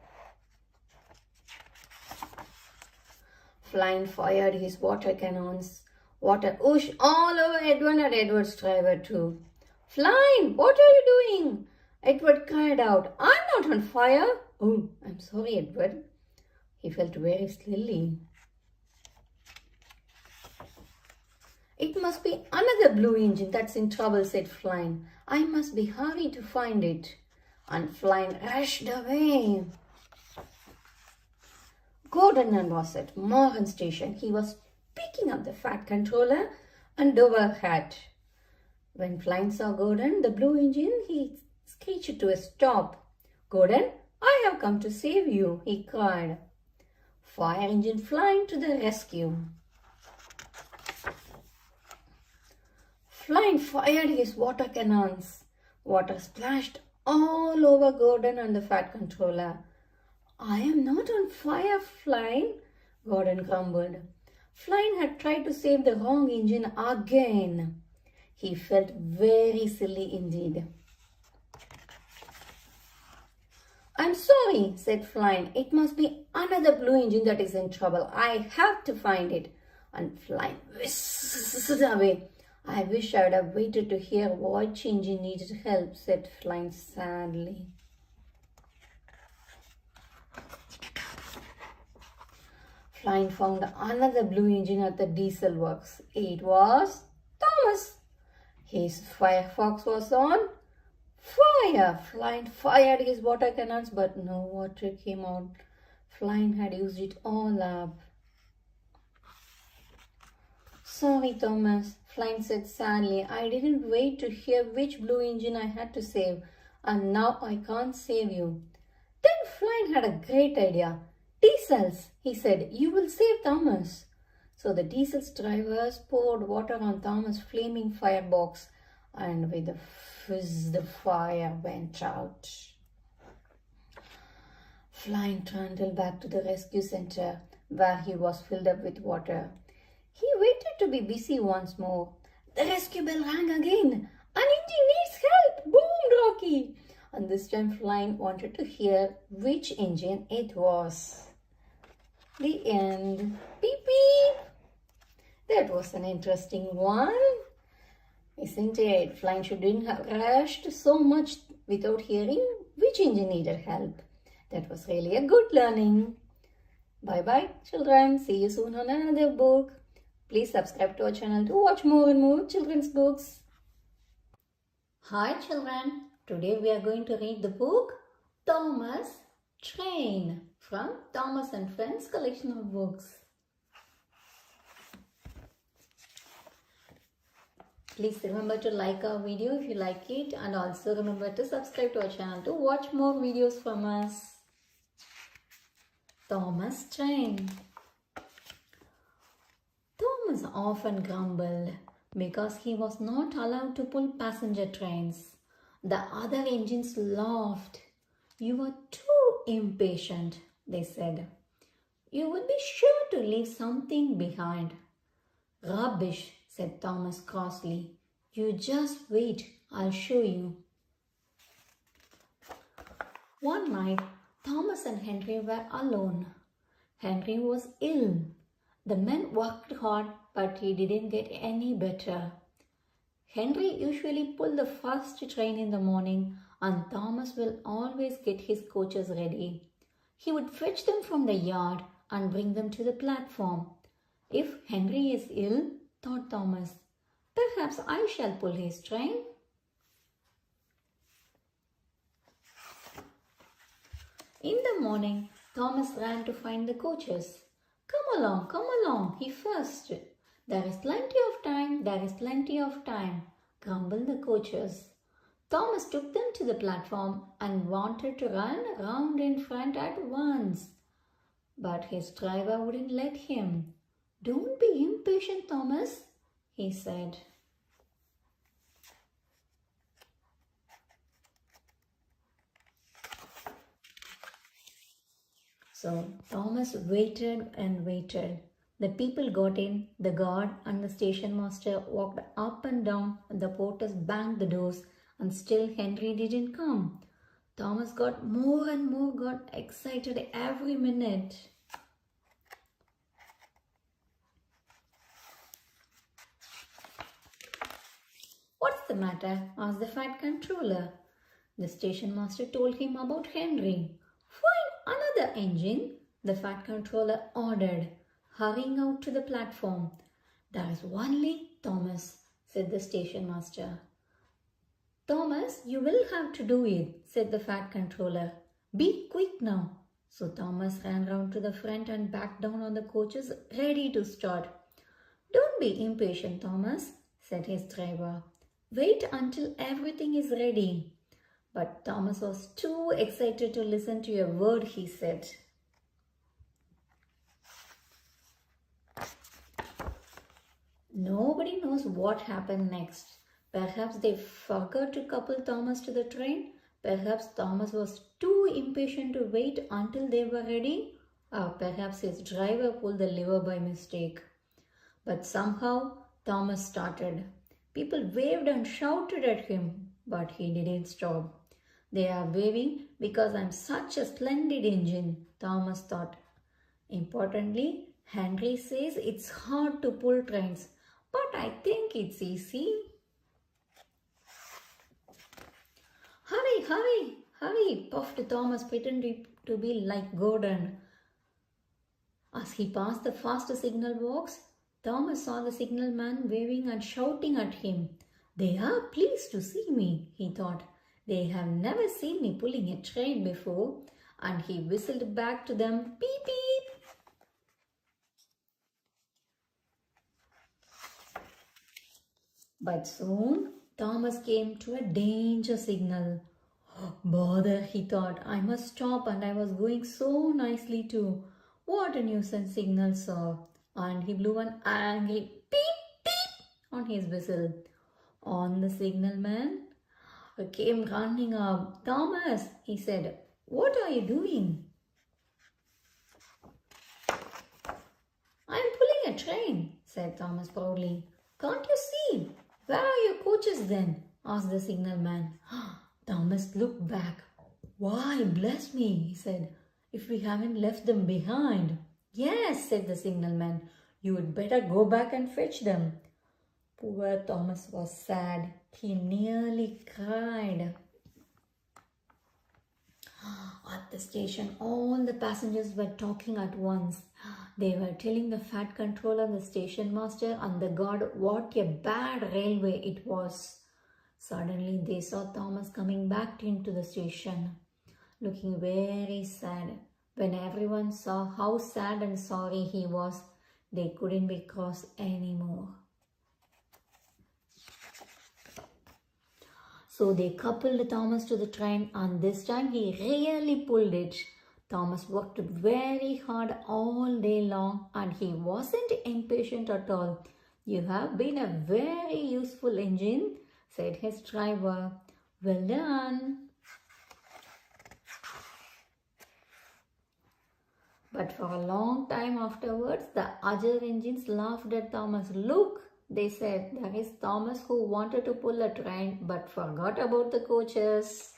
Flynn fired his water cannons. Water whooshed all over Edward and Edward's driver too. "Flynn, what are you doing?" Edward cried out. "I'm not on fire." "Oh, I'm sorry, Edward." He felt very silly. "It must be another blue engine that's in trouble," said Flynn. "I must be hurried to find it." And Flynn rushed away. Gordon was at Morgan Station. He was picking up the fat controller and Dover hat. When Flynn saw Gordon, the blue engine, he screeched to a stop. "Gordon, I have come to save you," he cried. Fire engine Flynn to the rescue. Flynn fired his water cannons. Water splashed all over Gordon and the fat controller. "I am not on fire, Flynn," Gordon grumbled. Flynn had tried to save the wrong engine again. He felt very silly indeed. "I'm sorry," said Flynn. "It must be another blue engine that is in trouble. I have to find it." And Flynn whizzed away. "I wish I would have waited to hear which engine needed help," said Flynn sadly. Flynn found another blue engine at the diesel works. It was Thomas. His firefox was on fire. Flynn fired his water cannons, but no water came out. Flynn had used it all up. "Sorry, Thomas," Flynn said sadly. "I didn't wait to hear which blue engine I had to save, and now I can't save you." Then Flynn had a great idea. "Diesels," he said. "You will save Thomas." So the diesel drivers poured water on Thomas' flaming firebox, and with a fizz, the fire went out. Flying trundled back to the rescue center, where he was filled up with water. He waited to be busy once more. The rescue bell rang again. An engine needs help! Boomed Rocky! And this time Flying wanted to hear which engine it was. The end. Beep beep! That was an interesting one. Isn't it? Flying shouldn't have rushed so much without hearing which engine needed help. That was really a good learning. Bye-bye, children. See you soon on another book. Please subscribe to our channel to watch more and more children's books. Hi, children. Today we are going to read the book Thomas Train from Thomas and Friends collection of books. Please remember to like our video if you like it, and also remember to subscribe to our channel to watch more videos from us. Thomas Train. Thomas often grumbled because he was not allowed to pull passenger trains. The other engines laughed. "You are too impatient," they said. "You would be sure to leave something behind." "Rubbish," said Thomas crossly. "You just wait, I'll show you." One night, Thomas and Henry were alone. Henry was ill. The men worked hard, but he didn't get any better. Henry usually pulled the first train in the morning, and Thomas will always get his coaches ready. He would fetch them from the yard and bring them to the platform. "If Henry is ill," thought Thomas, "perhaps I shall pull his train." In the morning, Thomas ran to find the coaches. Come along, he fussed. "There is plenty of time, there is plenty of time," grumbled the coaches. Thomas took them to the platform and wanted to run round in front at once. But his driver wouldn't let him. "Don't be impatient, Thomas," he said. So Thomas waited and waited. The people got in, the guard and the station master walked up and down, and the porters banged the doors, and still Henry didn't come. Thomas got more and more excited every minute. "What's the matter?" asked the fat controller. The station master told him about Henry. "Find another engine," the fat controller ordered, hurrying out to the platform. "There is only Thomas," said the station master. "Thomas, you will have to do it," said the fat controller. "Be quick now." So Thomas ran round to the front and backed down on the coaches, ready to start. "Don't be impatient, Thomas," said his driver. "Wait until everything is ready." But Thomas was too excited to listen to a word he said. Nobody knows what happened next. Perhaps they forgot to couple Thomas to the train. Perhaps Thomas was too impatient to wait until they were ready. Or perhaps his driver pulled the lever by mistake. But somehow Thomas started. People waved and shouted at him, but he didn't stop. "They are waving because I'm such a splendid engine," Thomas thought. Importantly, Henry says it's hard to pull trains, but I think it's easy. Hurry, puffed Thomas, pretending to be like Gordon. As he passed the fast signal box, Thomas saw the signalman waving and shouting at him. "They are pleased to see me," he thought. "They have never seen me pulling a train before," and he whistled back to them, "Beep beep." But soon Thomas came to a danger signal. "Bother," he thought, "I must stop, and I was going so nicely too. What a nuisance signal, sir." and he blew an angry beep beep on his whistle. On the signalman came running up. Thomas, he said, what are you doing? I'm pulling a train, said Thomas proudly. Can't you see? Where are your coaches then? Asked the signalman. Thomas looked back. Why, bless me, he said, if we haven't left them behind. Yes, said the signalman. You had better go back and fetch them. Poor Thomas was sad. He nearly cried. At the station, all the passengers were talking at once. They were telling the fat controller, the station master, and the guard what a bad railway it was. Suddenly, they saw Thomas coming back into the station, looking very sad. When everyone saw how sad and sorry he was, they couldn't be cross anymore. So they coupled Thomas to the train, and this time he really pulled it. Thomas worked very hard all day long and he wasn't impatient at all. You have been a very useful engine, said his driver. Well done. But for a long time afterwards, the other engines laughed at Thomas. Look, they said, there is Thomas who wanted to pull a train but forgot about the coaches.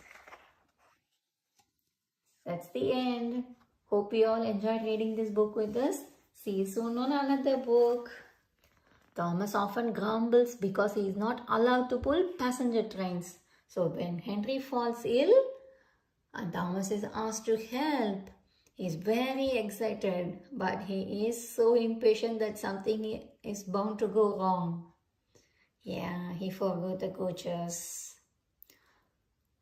That's the end. Hope you all enjoyed reading this book with us. See you soon on another book. Thomas often grumbles because he is not allowed to pull passenger trains. So when Henry falls ill and Thomas is asked to help, he is very excited, but he is so impatient that something is bound to go wrong. Yeah, he forgot the coaches.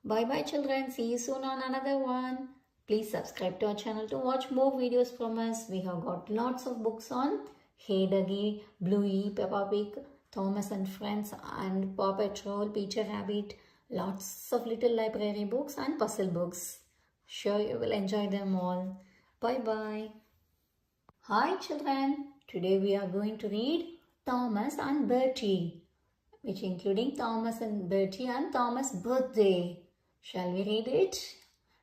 Bye-bye children. See you soon on another one. Please subscribe to our channel to watch more videos from us. We have got lots of books on Hey Duggy, Bluey, Peppa Pig, Thomas and Friends, and Paw Patrol, Peter Rabbit. Lots of little library books and puzzle books. Sure you will enjoy them all. Bye-bye. Hi children. Today we are going to read Thomas and Bertie, which including Thomas and Bertie and Thomas' birthday. Shall we read it?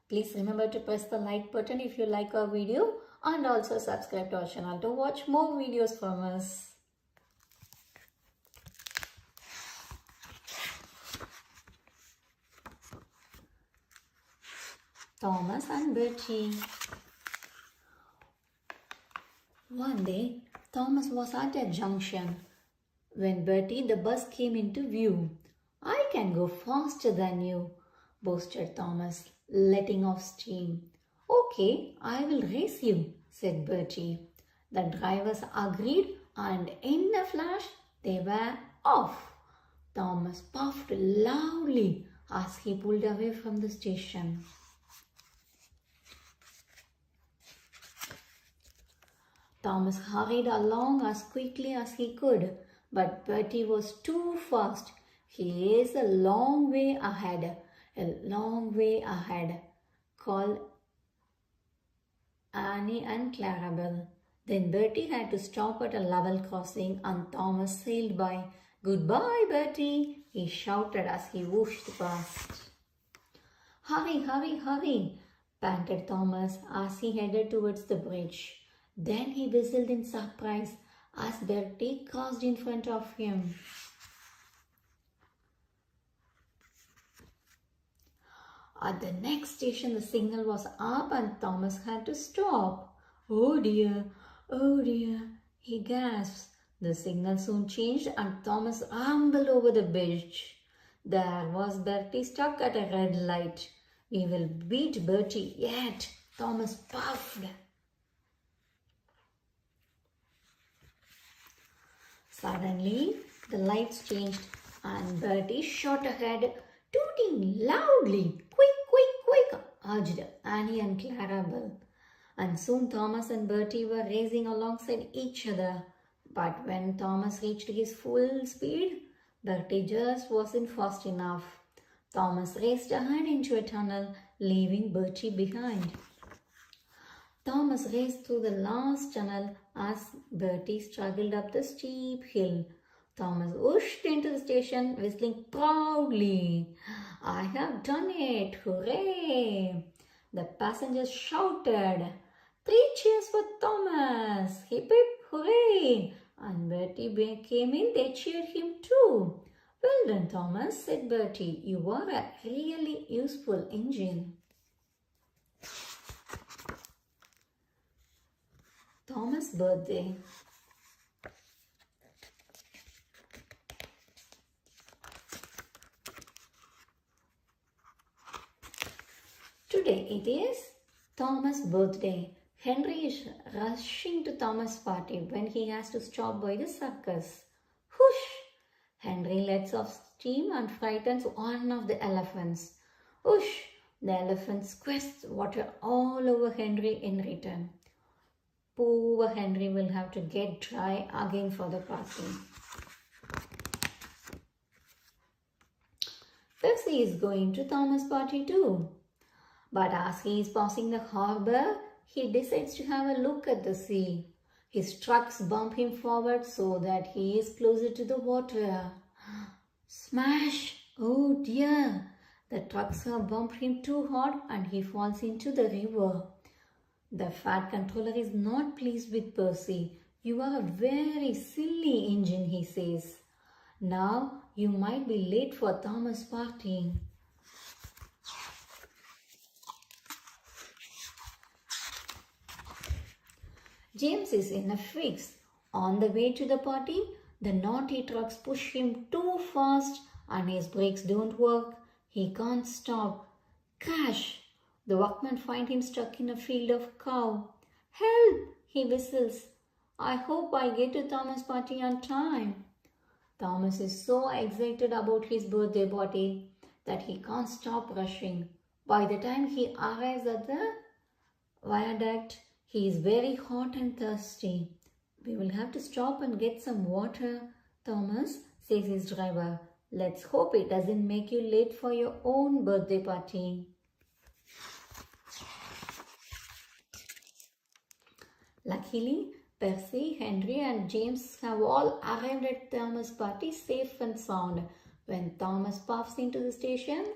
Please remember to press the like button if you like our video and also subscribe to our channel to watch more videos from us. Thomas and Bertie. One day, Thomas was at a junction when Bertie the bus came into view. I can go faster than you, boasted Thomas, letting off steam. Okay, I will race you, said Bertie. The drivers agreed and in a flash they were off. Thomas puffed loudly as he pulled away from the station. Thomas hurried along as quickly as he could, but Bertie was too fast. He is a long way ahead, called Annie and Clarabelle. Then Bertie had to stop at a level crossing and Thomas sailed by. Goodbye, Bertie, he shouted as he whooshed past. Hurry, hurry, hurry, panted Thomas as he headed towards the bridge. Then he whistled in surprise as Bertie crossed in front of him. At the next station, the signal was up and Thomas had to stop. Oh dear, he gasped. The signal soon changed and Thomas rumbled over the bridge. There was Bertie stuck at a red light. We will beat Bertie yet, Thomas puffed. Suddenly, the lights changed and Bertie shot ahead, tooting loudly. Quick, quick, quick, urged Annie and Clarabelle. And soon Thomas and Bertie were racing alongside each other. But when Thomas reached his full speed, Bertie just wasn't fast enough. Thomas raced ahead into a tunnel, leaving Bertie behind. Thomas raced through the last tunnel as Bertie struggled up the steep hill. Thomas whooshed into the station, whistling proudly. I have done it! Hooray! The passengers shouted. 3 cheers for Thomas! Hip hip hooray! And Bertie came in, they cheered him too. Well done, Thomas, said Bertie. You are a really useful engine. Thomas' birthday. Today it is Thomas' birthday. Henry is rushing to Thomas' party when he has to stop by the circus. Whoosh! Henry lets off steam and frightens one of the elephants. Whoosh! The elephant squirts water all over Henry in return. Poor Henry will have to get dry again for the party. Percy is going to Thomas' party too. But as he is passing the harbour, he decides to have a look at the sea. His trucks bump him forward so that he is closer to the water. Smash! Oh dear! The trucks have bumped him too hard and he falls into the river. The fat controller is not pleased with Percy. You are a very silly engine, he says. Now you might be late for Thomas' party. James is in a fix. On the way to the party, the naughty trucks push him too fast and his brakes don't work. He can't stop. Crash! The workmen find him stuck in a field of cow. Help! He whistles. I hope I get to Thomas' party on time. Thomas is so excited about his birthday party that he can't stop rushing. By the time he arrives at the viaduct, he is very hot and thirsty. We will have to stop and get some water, Thomas, says his driver. Let's hope it doesn't make you late for your own birthday party. Luckily, Percy, Henry and James have all arrived at Thomas' party safe and sound. When Thomas puffs into the station,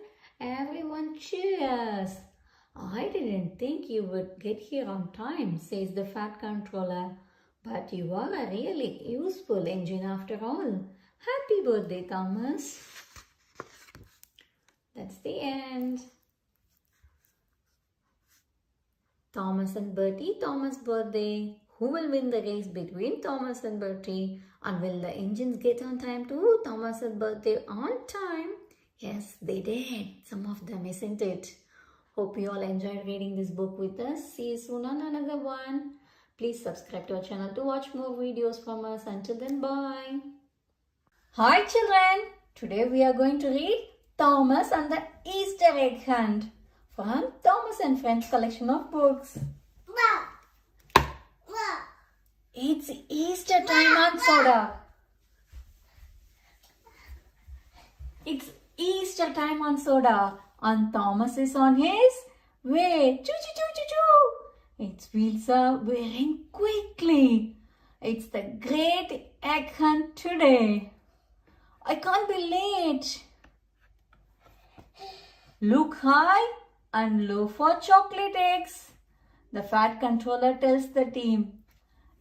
everyone cheers. I didn't think you would get here on time, says the fat controller. But you are a really useful engine after all. Happy birthday, Thomas. That's the end. Thomas and Bertie, Thomas' birthday. Who will win the race between Thomas and Bertie? And will the engines get on time to Thomas' birthday on time? Yes, they did. Some of them, isn't it? Hope you all enjoyed reading this book with us. See you soon on another one. Please subscribe to our channel to watch more videos from us. Until then, bye. Hi children. Today we are going to read Thomas and the Easter Egg Hunt from Thomas and Friends collection of books. It's Easter time on soda. It's Easter time on soda. And Thomas is on his way. Choo choo choo choo choo. Its wheels are wearing quickly. It's the great egg hunt today. I can't be late. Look high and low for chocolate eggs. The fat controller tells the team.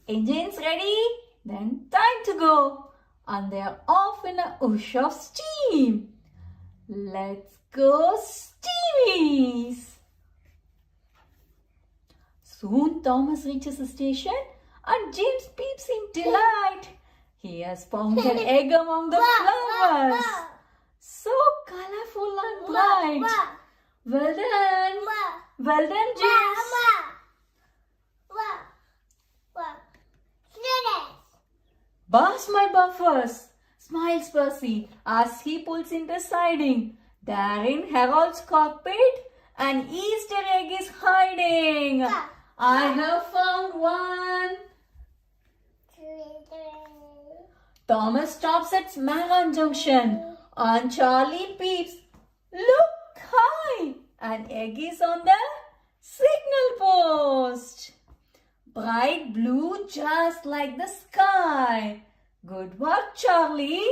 Engines ready? Then time to go. And they are off in a whoosh of steam. Let's go steamies. Soon Thomas reaches the station and James peeps in delight. He has found an egg among the flowers. So colorful and bright. Well done. Well done, James. Burst my buffers, smiles Percy as he pulls in the siding. There in Harold's cockpit, an Easter egg is hiding. I have found one. Thomas stops at Smaran Junction and Charlie peeps. Look high! An egg is on the signal post. bright blue just like the sky. Good work, Charlie.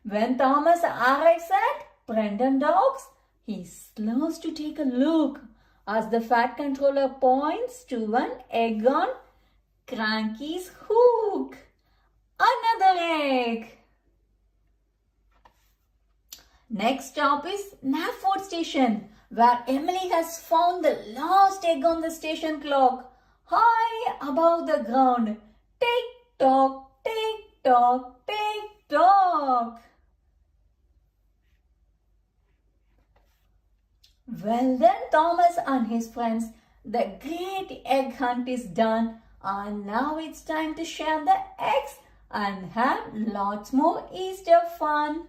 When Thomas arrives at Brendan Dogs, he slows to take a look as the fat controller points to an egg on Cranky's hook. Another egg. Next stop is Nafford Station, where Emily has found the last egg on the station clock, high above the ground. Tick tock, tick tock, tick tock. Well then, Thomas and his friends, the great egg hunt is done, and now it's time to share the eggs and have lots more Easter fun.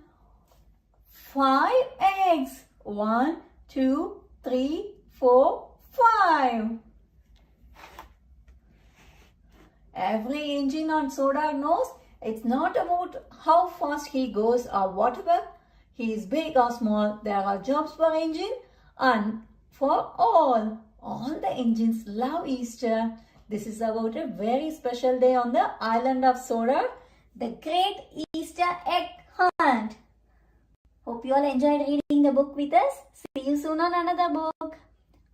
5 eggs. 1, 2, 3, 4, 5. Every engine on Soda knows it's not about how fast he goes or whatever. He is big or small. There are jobs per engine and for all. All the engines love Easter. This is about a very special day on the island of Soda, the Great Easter Egg Hunt. Hope you all enjoyed reading the book with us. See you soon on another book.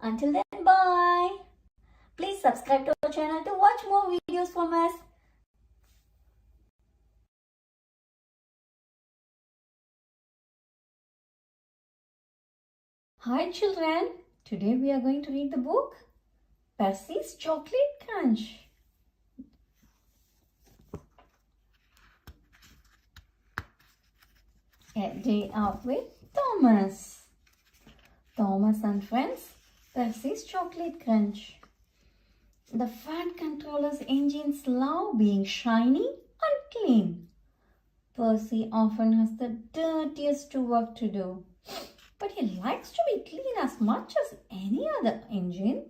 Until then, bye. Please subscribe to our channel to watch more videos from us. Hi children. Today we are going to read the book Percy's Chocolate Crunch. A Day Out with Thomas. Thomas and Friends, Percy's Chocolate Crunch. The fat controller's engines love being shiny and clean. Percy often has the dirtiest work to do, but he likes to be clean as much as any other engine.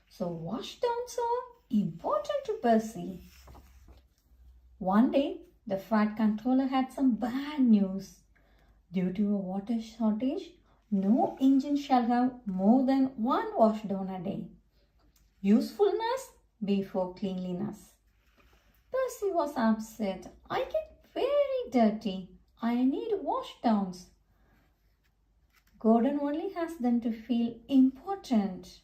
So washdowns are important to Percy. One day, the fat controller had some bad news. Due to a water shortage, no engine shall have more than 1 washdown a day. Usefulness before cleanliness. Percy was upset. I get very dirty. I need washdowns. Gordon only has them to feel important.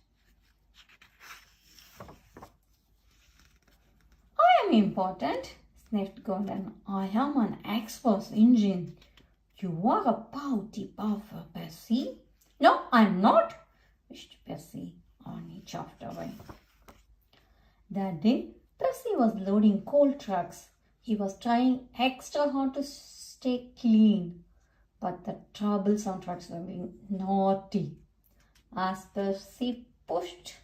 I am important, sniffed Gordon. I am an expert engine. You are a pouty puffer, Percy. No, I'm not, wished Percy, and he chuffed away. That day, Percy was loading coal trucks. He was trying extra hard to stay clean, but the troublesome trucks were being naughty. As Percy pushed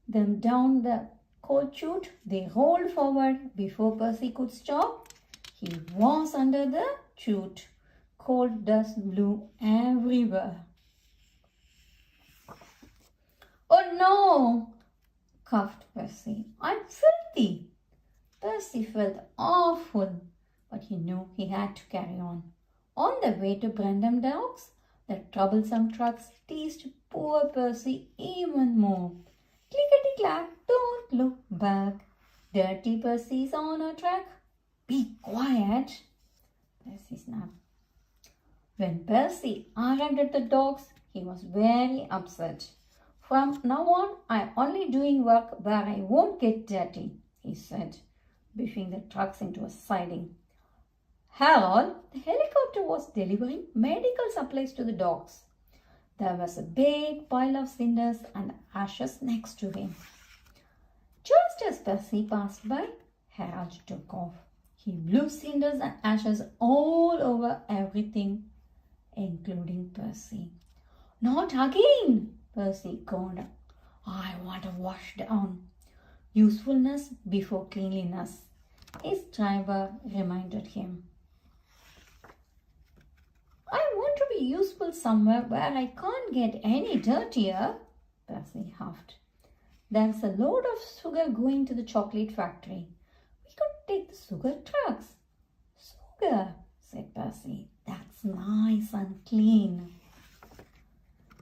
them down the coal chute, they rolled forward. Before Percy could stop, he was under the chute. Cold dust blew everywhere. Oh no, coughed Percy. I'm filthy. Percy felt awful, but he knew he had to carry on. On the way to Brendan Dogs, the troublesome trucks teased poor Percy even more. Clickety-clack, don't look back. Dirty Percy's on a track. Be quiet, Percy snapped. When Percy arrived at the docks, he was very upset. From now on, I'm only doing work where I won't get dirty, he said, biffing the trucks into a siding. Harold, the helicopter, was delivering medical supplies to the docks. There was a big pile of cinders and ashes next to him. Just as Percy passed by, Harold took off. He blew cinders and ashes all over everything, including Percy. Not again, Percy groaned. I want to wash down. Usefulness before cleanliness, his driver reminded him. I want to be useful somewhere where I can't get any dirtier, Percy huffed. There's a load of sugar going to the chocolate factory. We could take the sugar trucks. Sugar, said Percy. That's nice and clean.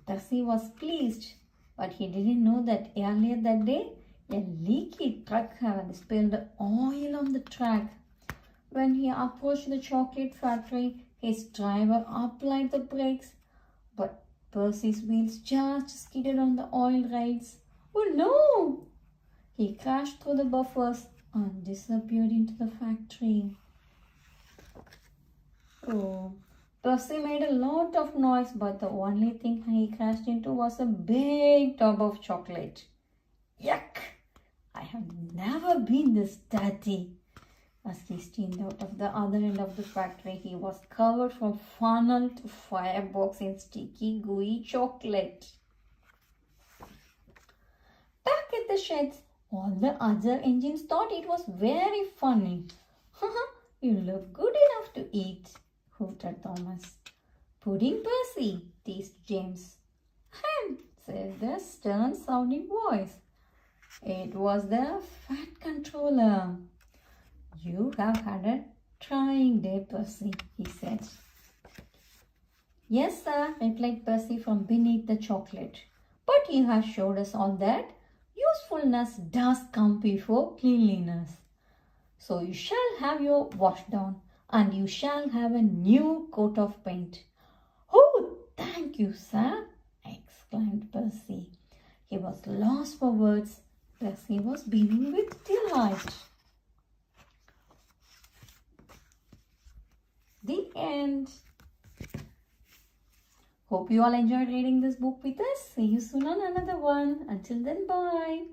Percy was pleased. But he didn't know that earlier that day, a leaky truck had spilled oil on the track. When he approached the chocolate factory, his driver applied the brakes, but Percy's wheels just skidded on the oil rails. Oh no! He crashed through the buffers and disappeared into the factory. Oh, Percy made a lot of noise, but the only thing he crashed into was a big tub of chocolate. Yuck! I have never been this dirty. As he steamed out of the other end of the factory, he was covered from funnel to firebox in sticky, gooey chocolate. Back at the sheds, all the other engines thought it was very funny. You look good enough to eat, hooted Thomas. Pudding Percy, teased James. Hem, said the stern-sounding voice. It was the fat controller. You have had a trying day, Percy, he said. Yes, sir, replied Percy from beneath the chocolate. But you have showed us all that usefulness does come before cleanliness. So you shall have your wash down, and you shall have a new coat of paint. Oh, thank you, sir, exclaimed Percy. He was lost for words. Percy was beaming with delight. The end. Hope you all enjoyed reading this book with us. See you soon on another one. Until then, bye.